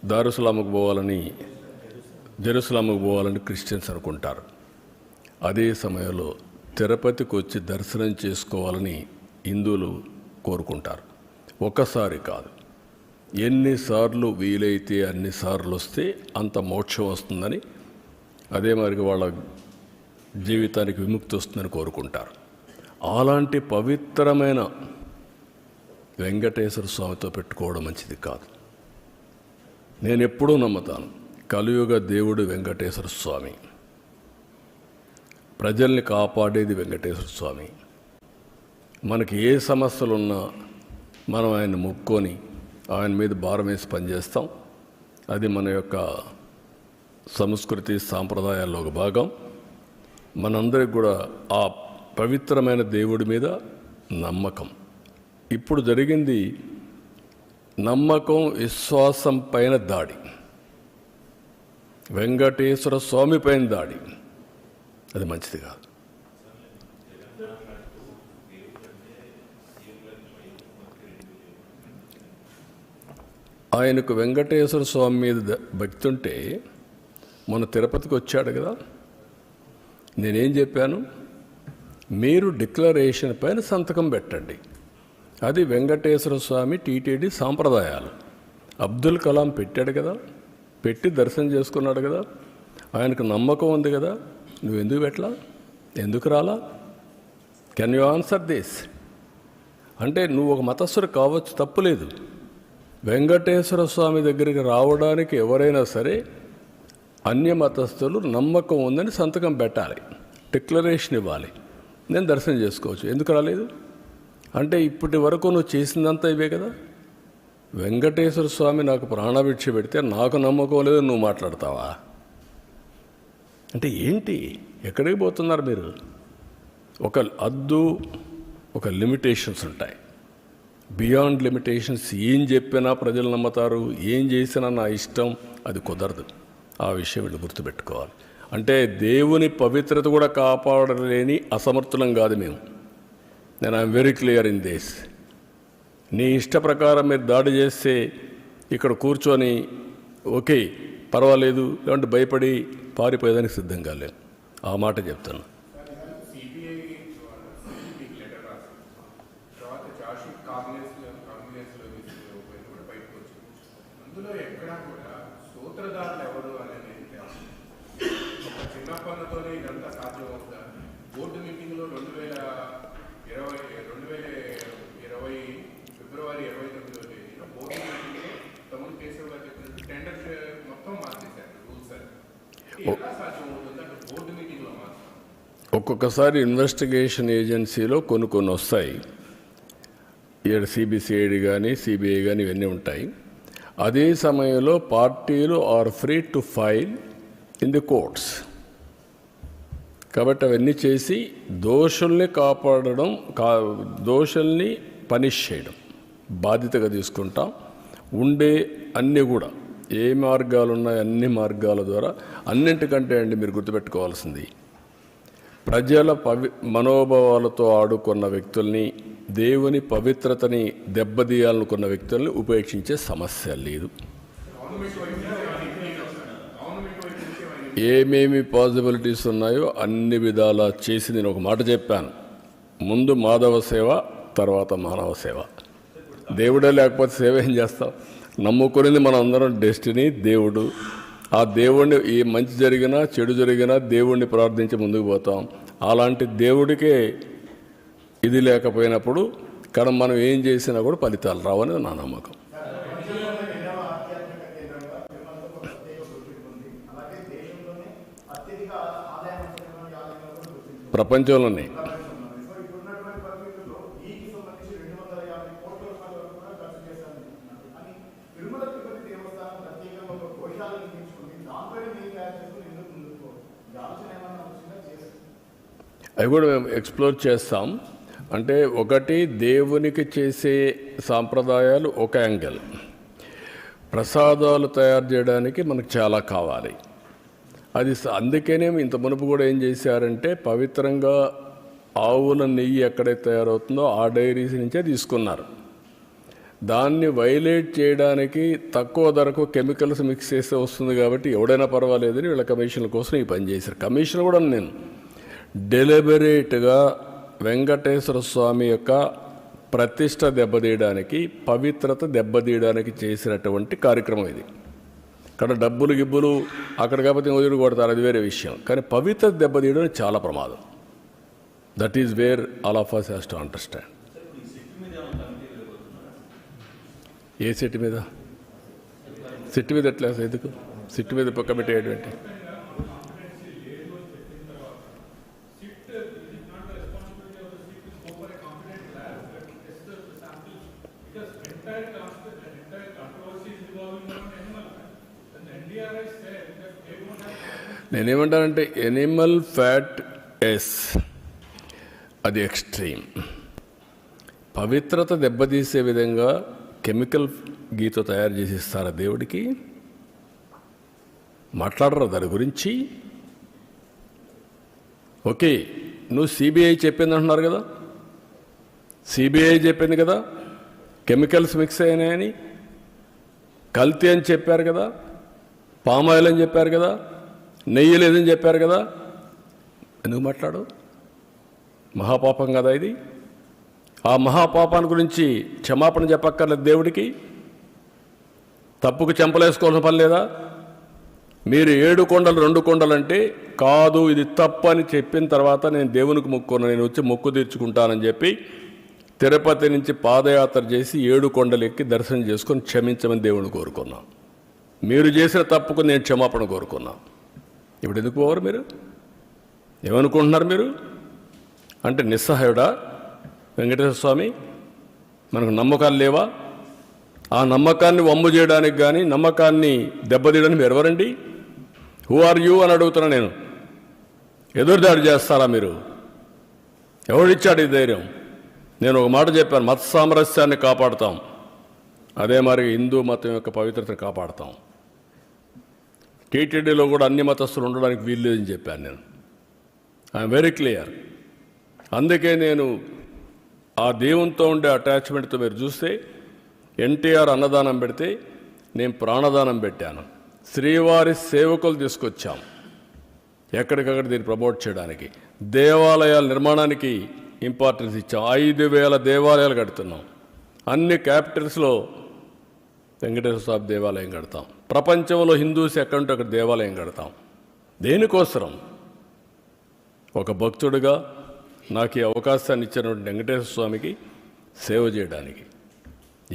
దారుసలాముకు పోవాలని, జెరూసలాముకు పోవాలని క్రిస్టియన్స్ అనుకుంటారు. అదే సమయంలో తిరుపతికి వచ్చి దర్శనం చేసుకోవాలని హిందువులు కోరుకుంటారు. ఒకసారి కాదు, ఎన్నిసార్లు వీలైతే అన్నిసార్లు వస్తే అంత మోక్షం వస్తుందని, అదే మరి వాళ్ళ జీవితానికి విముక్తి వస్తుందని కోరుకుంటారు. అలాంటి పవిత్రమైన వెంకటేశ్వర స్వామితో పెట్టుకోవడం మంచిది కాదు. నేను ఎప్పుడూ నమ్ముతాను, కలియుగ దేవుడు వెంకటేశ్వర స్వామి, ప్రజల్ని కాపాడేది వెంకటేశ్వర స్వామి. మనకి ఏ సమస్యలున్నా మనం ఆయన మొక్కుకొని ఆయన మీద భారం వేసి పనిచేస్తాం. అది మన యొక్క సంస్కృతి సాంప్రదాయాల్లో ఒక భాగం. మనందరికి కూడా ఆ పవిత్రమైన దేవుడి మీద నమ్మకం. ఇప్పుడు జరిగింది నమ్మకం విశ్వాసం పైన దాడి, వెంకటేశ్వర స్వామి పైన దాడి. అది మంచిది కాదు. ఆయనకు వెంకటేశ్వర స్వామి మీద భక్తి ఉంటే మొన్న తిరుపతికి వచ్చాడు కదా, నేనేం చెప్పాను, మీరు డిక్లరేషన్ పైన సంతకం పెట్టండి. అది వెంకటేశ్వర స్వామి టీటీడీ సాంప్రదాయాలు. అబ్దుల్ కలాం పెట్టాడు కదా, పెట్టి దర్శనం చేసుకున్నాడు కదా, ఆయనకు నమ్మకం ఉంది కదా, నువ్వెందుకు పెట్టలా, ఎందుకు రాలా? Can you answer this? అంటే నువ్వు ఒక మతస్థుడు కావచ్చు, తప్పులేదు. వెంకటేశ్వర స్వామి దగ్గరికి రావడానికి ఎవరైనా సరే అన్య మతస్థులు నమ్మకం ఉందని సంతకం పెట్టాలి, డిక్లరేషన్ ఇవ్వాలి, నేను దర్శనం చేసుకోవచ్చు. ఎందుకు రాలేదు? అంటే ఇప్పటి వరకు నువ్వు చేసిందంతా ఇవే కదా. వెంకటేశ్వర స్వామి నాకు ప్రాణభిక్ష పెడితే నాకు నమ్మకం లేదు, నువ్వు మాట్లాడతావా? అంటే ఏంటి, ఎక్కడికి పోతున్నారు మీరు? ఒక హద్దు, ఒక లిమిటేషన్స్ ఉంటాయి. బియాండ్ లిమిటేషన్స్ ఏం చెప్పినా ప్రజలు నమ్ముతారు, ఏం చేసినా నా ఇష్టం, అది కుదరదు. ఆ విషయం వీళ్ళు గుర్తుపెట్టుకోవాలి. అంటే దేవుని పవిత్రత కూడా కాపాడలేని అసమర్థులం కాదు మేము. నేను I'm very clear in this. నీ ఇష్ట ప్రకారం మీరు దాడి చేస్తే ఇక్కడ కూర్చొని ఓకే పర్వాలేదు, లేదంటే భయపడి పారిపోయేదానికి సిద్ధంగా లేను. ఆ మాట చెప్తాను. ఒక్కొక్కసారి ఇన్వెస్టిగేషన్ ఏజెన్సీలో కొన్ని వస్తాయి. ఇక్కడ సిబిసిఐడి కానీ సిబిఐ కానీ ఇవన్నీ ఉంటాయి. అదే సమయంలో పార్టీలు are free to file in the courts. కాబట్టి అవన్నీ చేసి దోషుల్ని కాపాడడం, దోషుల్ని పనిష్ చేయడం బాధ్యతగా తీసుకుంటాం. ఉండే అన్నీ కూడా ఏ మార్గాలు ఉన్నాయో అన్ని మార్గాల ద్వారా, అన్నింటికంటే అండి మీరు గుర్తుపెట్టుకోవాల్సింది, ప్రజల మనోభావాలతో ఆడుకున్న వ్యక్తుల్ని, దేవుని పవిత్రతని దెబ్బతీయాలనుకున్న వ్యక్తుల్ని ఉపేక్షించే సమస్య లేదు. ఏమేమి పాసిబిలిటీస్ ఉన్నాయో అన్ని విధాలా చేసి నేను ఒక మాట చెప్పాను, ముందు మాధవ సేవ, తర్వాత మానవ సేవ. దేవుడే లేకపోతే సేవ ఏం చేస్తాం? నమ్ముకునేది మనం అందరం డెస్టినీ, దేవుడు. ఆ దేవుణ్ణి ఏ మంచి జరిగినా చెడు జరిగినా దేవుణ్ణి ప్రార్థించి ముందుకు పోతాం. అలాంటి దేవుడికే ఇది లేకపోయినప్పుడు కానీ మనం ఏం చేసినా కూడా ఫలితాలు రావనేది నా నమ్మకం. ప్రపంచంలోనే అవి కూడా మేము ఎక్స్ప్లోర్ చేస్తాం. అంటే ఒకటి దేవునికి చేసే సాంప్రదాయాలు ఒక యాంగిల్, ప్రసాదాలు తయారు చేయడానికి మనకు చాలా కావాలి. అది అందుకనే ఇంత మునుపు కూడా ఏం చేశారంటే పవిత్రంగా ఆవుల నెయ్యి ఎక్కడైతే తయారవుతుందో ఆ డైరీస్ నుంచే తీసుకున్నారు. దాన్ని వైలేట్ చేయడానికి తక్కువ ధరకు కెమికల్స్ మిక్స్ చేస్తే వస్తుంది కాబట్టి ఎవడైనా పర్వాలేదని వీళ్ళ కమిషన్ల కోసం ఈ పని చేశారు. కమిషన్ కూడా నేను డెలిబరేట్గా వెంకటేశ్వర స్వామి యొక్క ప్రతిష్ట దెబ్బతీయడానికి, పవిత్రత దెబ్బతీయడానికి చేసినటువంటి కార్యక్రమం ఇది. ఇక్కడ డబ్బులు గిబ్బులు అక్కడ కాకపోతే వదిలి కొడతారు, అది వేరే విషయం. కానీ పవిత్రత దెబ్బతీయడం చాలా ప్రమాదం. That is where all of us has to understand. ఏ సిట్ మీద? సిట్ మీద ఎట్లా? ఎందుకు సిట్ మీద కమిటీ ఏంటి? నేనేమంటానంటే ఎనిమల్ ఫ్యాట్ ఎస్, అది ఎక్స్ట్రీమ్. పవిత్రత దెబ్బతీసే విధంగా కెమికల్ గీతో తయారు చేసి ఇస్తారా దేవుడికి? మాట్లాడరా దాని గురించి? ఓకే, నువ్వు సిబిఐ చెప్పింది అంటున్నారు కదా, సిబిఐ చెప్పింది కదా కెమికల్స్ మిక్స్ అయినాయని, కల్తీ అని చెప్పారు కదా, పామాయిల్ అని చెప్పారు కదా, నెయ్యి లేదని చెప్పారు కదా. ఎందుకు మాట్లాడు? మహాపాపం కదా ఇది. ఆ మహాపాపాన్ని గురించి క్షమాపణ చెప్పక్కర్లేదు దేవుడికి? తప్పుకు చెంపలేసుకోవాల్సిన పని లేదా? మీరు 7 కొండలు 2 కొండలు అంటే కాదు, ఇది తప్పు అని చెప్పిన తర్వాత నేను దేవునికి మొక్కున్నాను, నేను వచ్చి మొక్కు తీర్చుకుంటానని చెప్పి తిరుపతి నుంచి పాదయాత్ర చేసి 7 కొండలు ఎక్కి దర్శనం చేసుకొని క్షమించమని దేవుని కోరుకున్నాం. మీరు చేసిన తప్పుకు నేను క్షమాపణ కోరుకున్నా. ఇప్పుడు ఎందుకు పోవరు? మీరు ఏమనుకుంటున్నారు? మీరు అంటే నిస్సహాయుడా వెంకటేశ్వర స్వామి? మనకు నమ్మకాలు లేవా? ఆ నమ్మకాన్ని వమ్ము చేయడానికి కానీ నమ్మకాన్ని దెబ్బతీయడానికి మీరు ఎవరండి? హూ ఆర్ యూ అని అడుగుతున్నా నేను. ఎదురుదాడి చేస్తారా మీరు? ఎవడిచ్చాడు ఈ ధైర్యం? నేను ఒక మాట చెప్పాను, మత సామరస్యాన్ని కాపాడుతాం, అదే మరి హిందూ మతం యొక్క పవిత్రతను కాపాడుతాం. టీటీడీలో కూడా అన్ని మతస్థులు ఉండడానికి వీల్లేదని చెప్పాను నేను. I'm very clear. అందుకే నేను ఆ దేవునితో ఉండే అటాచ్మెంట్తో మీరు చూస్తే ఎన్టీఆర్ అన్నదానం పెడితే నేను ప్రాణదానం పెట్టాను. శ్రీవారి సేవకులు తీసుకొచ్చాం ఎక్కడికక్కడ దీన్ని ప్రమోట్ చేయడానికి. దేవాలయాల నిర్మాణానికి ఇంపార్టెన్స్ ఇచ్చాం. 5,000 దేవాలయాలు కడుతున్నాం. అన్ని క్యాపిటల్స్లో వెంకటేశ్వర స్వామి దేవాలయం కడతాం. ప్రపంచంలో హిందూస్ ఎక్కడుంటే అక్కడ దేవాలయం కడతాం. దేనికోసరం? ఒక భక్తుడిగా నాకు ఈ అవకాశాన్ని ఇచ్చినటువంటి వెంకటేశ్వర స్వామికి సేవ చేయడానికి.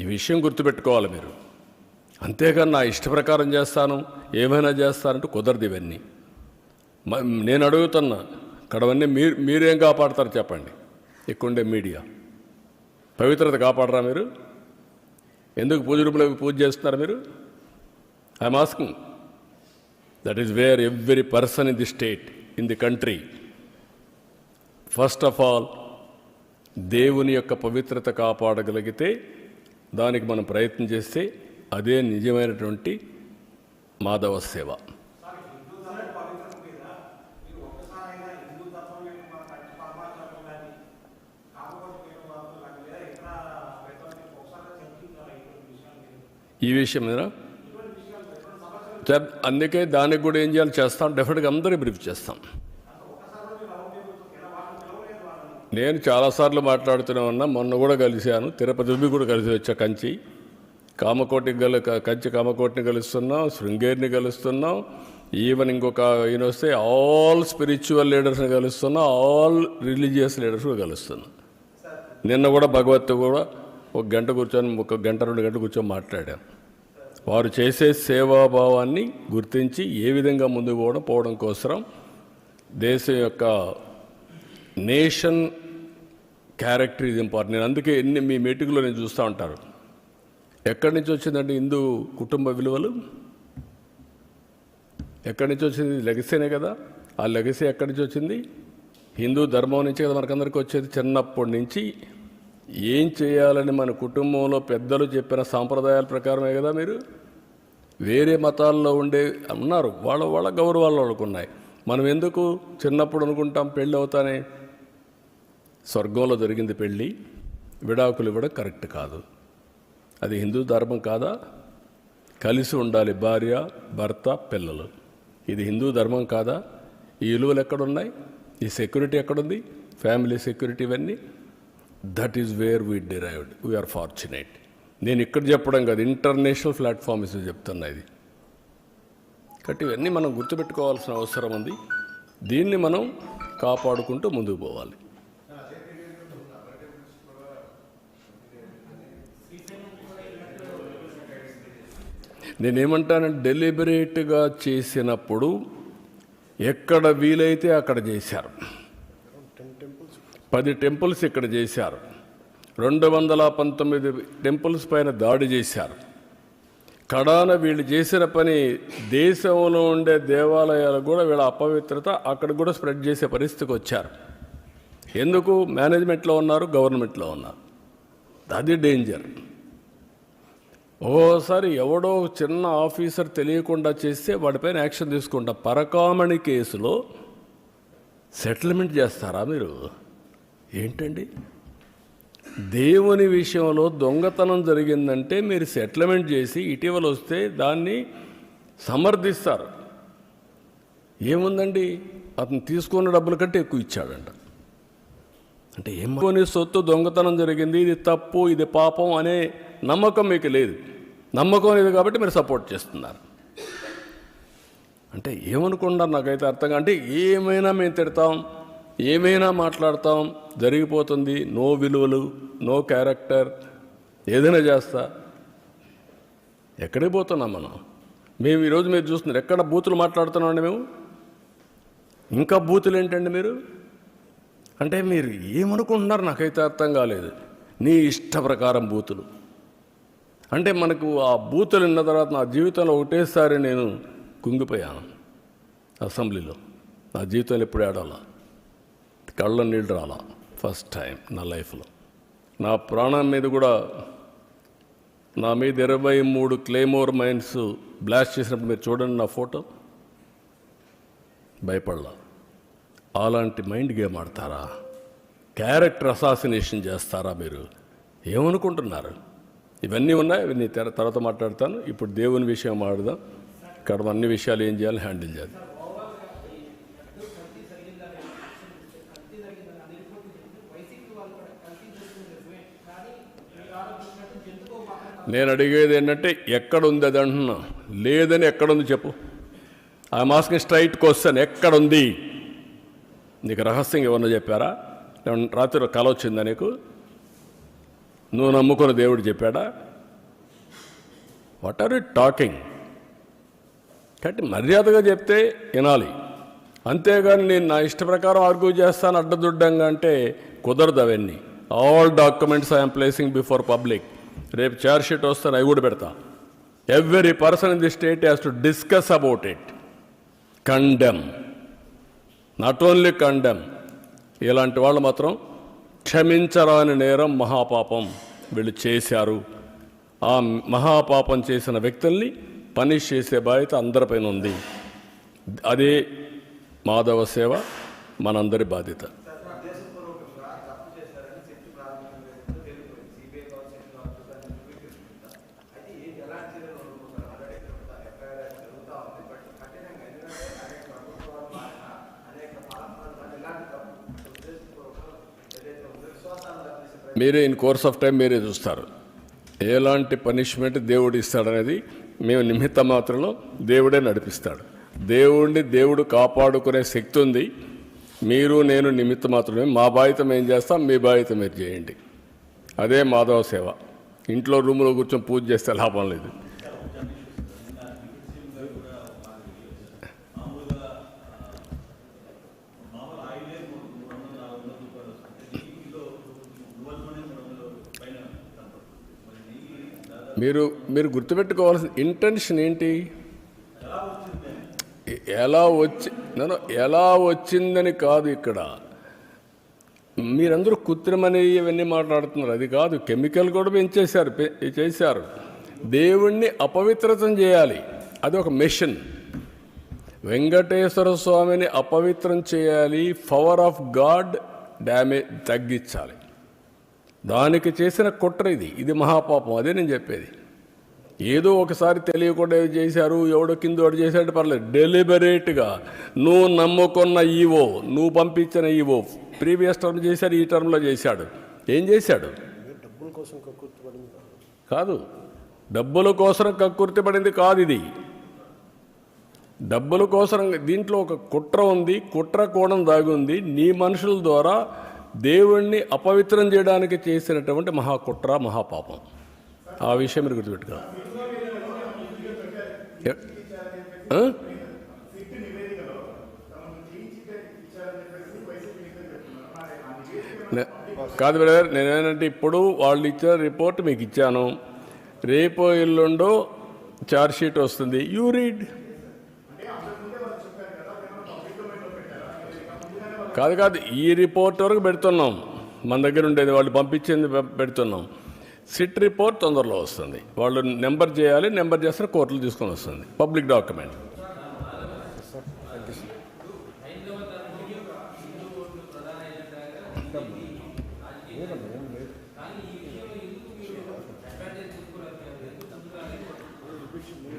ఈ విషయం గుర్తుపెట్టుకోవాలి మీరు. అంతేగాని నా ఇష్ట ప్రకారం చేస్తాను, ఏమైనా చేస్తానంటూ కుదరదు. ఇవన్నీ నేను అడుగుతున్నా, ఇక్కడవన్నీ మీరేం కాపాడతారు చెప్పండి? ఇక్కడుండే మీడియా పవిత్రత కాపాడరా మీరు? ఎందుకు పూజ రూపంలో పూజ చేస్తున్నారు మీరు? I'm asking. That is where every person in the state, in the country, first of all దేవుని యొక్క పవిత్రత కాపాడగలిగితే, దానికి మనం ప్రయత్నం చేస్తే అదే నిజమైనటువంటి మాధవ సేవ. ఈ విషయం మీద అందుకే దానికి కూడా ఏం చేయాలి చేస్తాం. డెఫినెట్గా అందరూ బ్రీఫ్ చేస్తాం. నేను చాలాసార్లు మాట్లాడుతూనే ఉన్నా. మొన్న కూడా కలిశాను, తిరుపతి కూడా కలిసి వచ్చా. కంచి కామకోటిని కలుస్తున్నాం, శృంగేరిని కలుస్తున్నాం. ఈవెన్ ఇంకొక ఈయన వస్తే ఆల్ స్పిరిచువల్ లీడర్స్ని కలుస్తున్నాం, ఆల్ రిలీజియస్ లీడర్స్ కూడా కలుస్తున్నాం. నిన్న కూడా భగవత్ కూడా ఒక గంట కూర్చొని 1 గంట 2 గంటలు కూర్చొని మాట్లాడాం. వారు చేసే సేవాభావాన్ని గుర్తించి ఏ విధంగా ముందుకు పోవడం కోసం దేశం యొక్క నేషన్ క్యారెక్టర్ ఇది ఇంపార్టెంట్. నేను అందుకే మీ మీటింగ్లో నేను చూస్తూ ఉంటారు. ఎక్కడి నుంచి వచ్చిందంటే హిందూ కుటుంబ విలువలు ఎక్కడి నుంచి వచ్చింది? లెగసీనే కదా. ఆ లెగసీ ఎక్కడి నుంచి వచ్చింది? హిందూ ధర్మం నుంచి కదా మనకందరికీ వచ్చేది. చిన్నప్పటి నుంచి ఏం చేయాలని మన కుటుంబంలో పెద్దలు చెప్పిన సాంప్రదాయాల ప్రకారమే కదా. మీరు వేరే మతాల్లో ఉండే ఉన్నారు, వాళ్ళ గౌరవాలు వాళ్ళకున్నాయి. మనం ఎందుకు చిన్నప్పుడు అనుకుంటాం పెళ్ళి అవుతానే స్వర్గంలో జరిగింది పెళ్ళి, విడాకులు ఇవ్వడం కరెక్ట్ కాదు. అది హిందూ ధర్మం కాదా? కలిసి ఉండాలి భార్య భర్త పిల్లలు. ఇది హిందూ ధర్మం కాదా? ఈ విలువలు ఎక్కడున్నాయి? ఈ సెక్యూరిటీ ఎక్కడుంది? ఫ్యామిలీ సెక్యూరిటీ ఇవన్నీ. That is where we derived. We're fortunate. నేను ఇక్కడ చెప్పడం కాదు, ఇంటర్నేషనల్ ప్లాట్ఫామ్స్ చెప్తున్నా ఇది. కాబట్టి ఇవన్నీ మనం గుర్తుపెట్టుకోవాల్సిన అవసరం ఉంది. దీన్ని మనం కాపాడుకుంటూ ముందుకు పోవాలి. నేనేమంటానంటే డెలిబరేట్గా చేసినప్పుడు ఎక్కడ వీలైతే అక్కడ చేశారు. 10 టెంపుల్స్ ఇక్కడ చేశారు. 219 టెంపుల్స్ పైన దాడి చేశారు. కడాన వీళ్ళు చేసిన పని దేశంలో ఉండే దేవాలయాలు కూడా వీళ్ళ అపవిత్రత అక్కడ కూడా స్ప్రెడ్ చేసే పరిస్థితికి వచ్చారు. ఎందుకు? మేనేజ్మెంట్లో ఉన్నారు, గవర్నమెంట్లో ఉన్నారు. అది డేంజర్. ఓసారి ఎవడో చిన్న ఆఫీసర్ తెలియకుండా చేస్తే వాడిపైన యాక్షన్ తీసుకుంటా. పరకామణి కేసులో సెటిల్మెంట్ చేస్తారా మీరు? ఏంటండి? దేవుని విషయంలో దొంగతనం జరిగిందంటే మీరు సెటిల్మెంట్ చేసి ఇటీవల వస్తే దాన్ని సమర్థిస్తారు. ఏముందండి? అతను తీసుకున్న డబ్బుల కంటే ఎక్కువ ఇచ్చాడంట. అంటే ఏమోని సొత్తు దొంగతనం జరిగింది, ఇది తప్పు, ఇది పాపం అనే నమ్మకం మీకు లేదు. నమ్మకం లేదు కాబట్టి మీరు సపోర్ట్ చేస్తున్నారు. అంటే ఏమనుకున్నారు నాకైతే అర్థంగా. అంటే ఏమైనా మేము తిడతాం, ఏమైనా మాట్లాడతాం, జరిగిపోతుంది, నో విలువలు, నో క్యారెక్టర్, ఏదైనా చేస్తా. ఎక్కడికి పోతున్నాం మనం? మేము ఈరోజు మీరు చూస్తున్నారు ఎక్కడ బూతులు మాట్లాడుతున్నామండి మేము. ఇంకా బూతులు ఏంటండి మీరు? అంటే మీరు ఏమనుకుంటున్నారు నాకైతే అర్థం కాలేదు. నీ ఇష్ట ప్రకారం బూతులు అంటే మనకు ఆ బూతులు విన్న తర్వాత నా జీవితంలో ఒకటేసారి నేను కుంగిపోయాను. అసెంబ్లీలో నా జీవితంలో ఎప్పుడు ఆడాలా, కళ్ళ నీళ్ళు రాలా. ఫస్ట్ టైం నా లైఫ్లో. నా ప్రాణం మీద కూడా నా మీద 23 క్లేమోర్ మైన్స్ బ్లాస్ట్ చేసినప్పుడు మీరు చూడండి నా ఫోటో. భయపడలా. అలాంటి మైండ్ గేమ్ ఆడతారా? క్యారెక్టర్ అసాసినేషన్ చేస్తారా మీరు? ఏమనుకుంటున్నారు? ఇవన్నీ ఉన్నాయి, ఇవన్నీ తర్వాత మాట్లాడతాను. ఇప్పుడు దేవుని విషయం మాట్లాడదాం. ఇక్కడ అన్ని విషయాలు ఏం చేయాలి, హ్యాండిల్ చేయాలి. నేను అడిగేది ఏంటంటే ఎక్కడుంది అది అంటున్నా. లేదని ఎక్కడుంది చెప్పు. I'm asking straight question. ఎక్కడుంది? నీకు రహస్యంగా ఏమన్నా చెప్పారా? రాత్రి కల వచ్చిందా నీకు? నువ్వు నమ్ముకున్న దేవుడు చెప్పాడా? What are you talking? కాబట్టి మర్యాదగా చెప్తే వినాలి. అంతేగాని నేను నా ఇష్ట ప్రకారం ఆర్గ్యూ చేస్తాను అడ్డదుడ్డంగా అంటే కుదరదు. అవన్నీ all documents I'm placing before public. రేపు చార్జ్ షీట్ వస్తాను, అవి కూడా పెడతా. Every person in the state has to discuss about it, condemn, not only condemn. ఇలాంటి వాళ్ళు మాత్రం క్షమించరాని నేరం, మహాపాపం వీళ్ళు చేశారు. ఆ మహాపాపం చేసిన వ్యక్తుల్ని పనిష్ చేసే బాధ్యత అందరిపైన ఉంది. అదే మాధవ సేవ, మనందరి బాధ్యత. మీరే ఇన్ కోర్స్ ఆఫ్ టైం మీరే చూస్తారు ఎలాంటి పనిష్మెంట్ దేవుడు ఇస్తాడనేది. మేము నిమిత్త మాత్రంలో దేవుడే నడిపిస్తాడు. దేవుడు కాపాడుకునే శక్తి ఉంది. మీరు నేను నిమిత్త మాత్రమే. మా బాధ్యత మేము చేస్తాం, మీ బాధ్యత మీరు చేయండి. అదే మాధవ సేవ. ఇంట్లో రూములో కూర్చొని పూజ చేస్తే లాభం లేదు. మీరు గుర్తుపెట్టుకోవాల్సిన ఇంటెన్షన్ ఏంటి? ఎలా వచ్చిందని కాదు ఇక్కడ. మీరందరూ కృత్రిమని ఇవన్నీ మాట్లాడుతున్నారు. అది కాదు. కెమికల్ కూడా చేశారు. దేవుణ్ణి అపవిత్రతం చేయాలి. అది ఒక మిషన్. వెంకటేశ్వర స్వామిని అపవిత్రం చేయాలి. పవర్ ఆఫ్ గాడ్ డ్యామేజ్ తగ్గించాలి. దానికి చేసిన కుట్ర ఇది మహాపాపం. అదే నేను చెప్పేది. ఏదో ఒకసారి తెలియకుండా చేశారు, ఎవడో కింద వాడు చేశాడు పర్లేదు. డెలిబరేట్గా నువ్వు నమ్ముకున్న ఈవో, నువ్వు పంపించిన ఈవో ప్రీవియస్ టర్మ్ చేశాడు, ఈ టర్మ్లో చేశాడు. ఏం చేశాడు? కాదు, డబ్బుల కోసం కక్కుర్తి పడింది కాదు ఇది. డబ్బుల కోసం దీంట్లో ఒక కుట్ర ఉంది. కుట్ర కోణం దాగి ఉంది. నీ మనుషుల ద్వారా దేవుణ్ణి అపవిత్రం చేయడానికి చేసినటువంటి మహాకుట్ర, మహాపాపం. ఆ విషయం మీరు గుర్తుపెట్టుకోవాలి. కాదు బ్రదర్, నేనేంటంటే ఇప్పుడు వాళ్ళు ఇచ్చిన రిపోర్ట్ మీకు ఇచ్చాను. రేపో ఎల్లుండో ఛార్జ్ షీట్ వస్తుంది. You read. కాదు, ఈ రిపోర్ట్ వరకు పెడుతున్నాం. మన దగ్గర ఉండేది వాళ్ళు పంపించింది పెడుతున్నాం. సిట్ రిపోర్ట్ తొందరలో వస్తుంది. వాళ్ళు నెంబర్ చేయాలి, నెంబర్ చేస్తే కోర్టులు తీసుకొని వస్తుంది. Public document.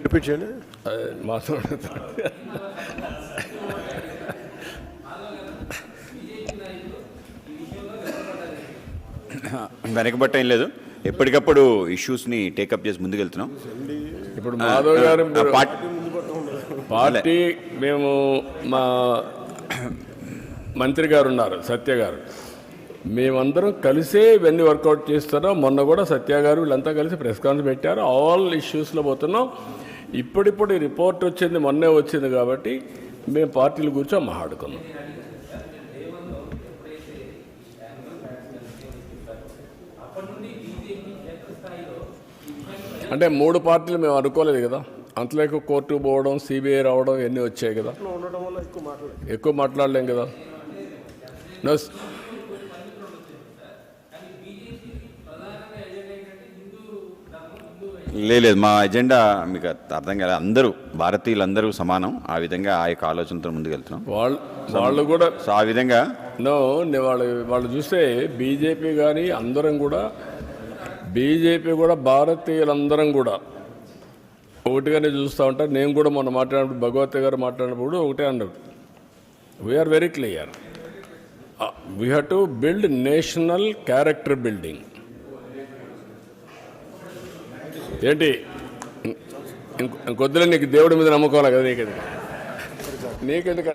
రిపీట్ చేయండి. వెనకబట్ట ఏం లేదు. ఎప్పటికప్పుడు ఇష్యూస్ని టేకప్ చేసి ముందుకెళ్తున్నాం. ఇప్పుడు మాధవ్ గారు పార్టీ, మేము మా మంత్రి గారు ఉన్నారు, సత్య గారు, మేమందరం కలిసే ఇవన్నీ వర్కౌట్ చేస్తున్నాం. మొన్న కూడా సత్య గారు వీళ్ళంతా కలిసి ప్రెస్ కాన్ఫరెన్స్ పెట్టారు. ఆల్ ఇష్యూస్లో పోతున్నాం. ఇప్పుడిప్పుడు ఈ రిపోర్ట్ వచ్చింది, మొన్నే వచ్చింది కాబట్టి మేము పార్టీలు కూర్చొని మాట్లాడుకున్నాం. అంటే 3 పార్టీలు మేము అనుకోలేదు కదా. అంతలోకి కోర్టుకు పోవడం, సిబిఐ రావడం ఇవన్నీ వచ్చాయి కదా. ఎక్కువ మాట్లాడలేం కదా. లేదు, మా ఎజెండా మీకు అర్థం కాలేదు. అందరూ భారతీయులందరూ సమానం. ఆ విధంగా ఆ యొక్క ఆలోచనతో ముందుకెళ్తున్నాం. వాళ్ళు కూడా ఆ విధంగా వాళ్ళు చూస్తే బీజేపీ కానీ అందరం కూడా, బీజేపీ కూడా భారతీయులందరం కూడా ఒకటిగానే చూస్తూ ఉంటారు. నేను కూడా మొన్న మాట్లాడినప్పుడు భగవత్ గారు మాట్లాడినప్పుడు ఒకటే అన్నారు. We're very clear. We have to build national character building. ఏంటి ఇంకొద్దులే, నీకు దేవుడి మీద నమ్మకాలి కదా. నీకెందుకు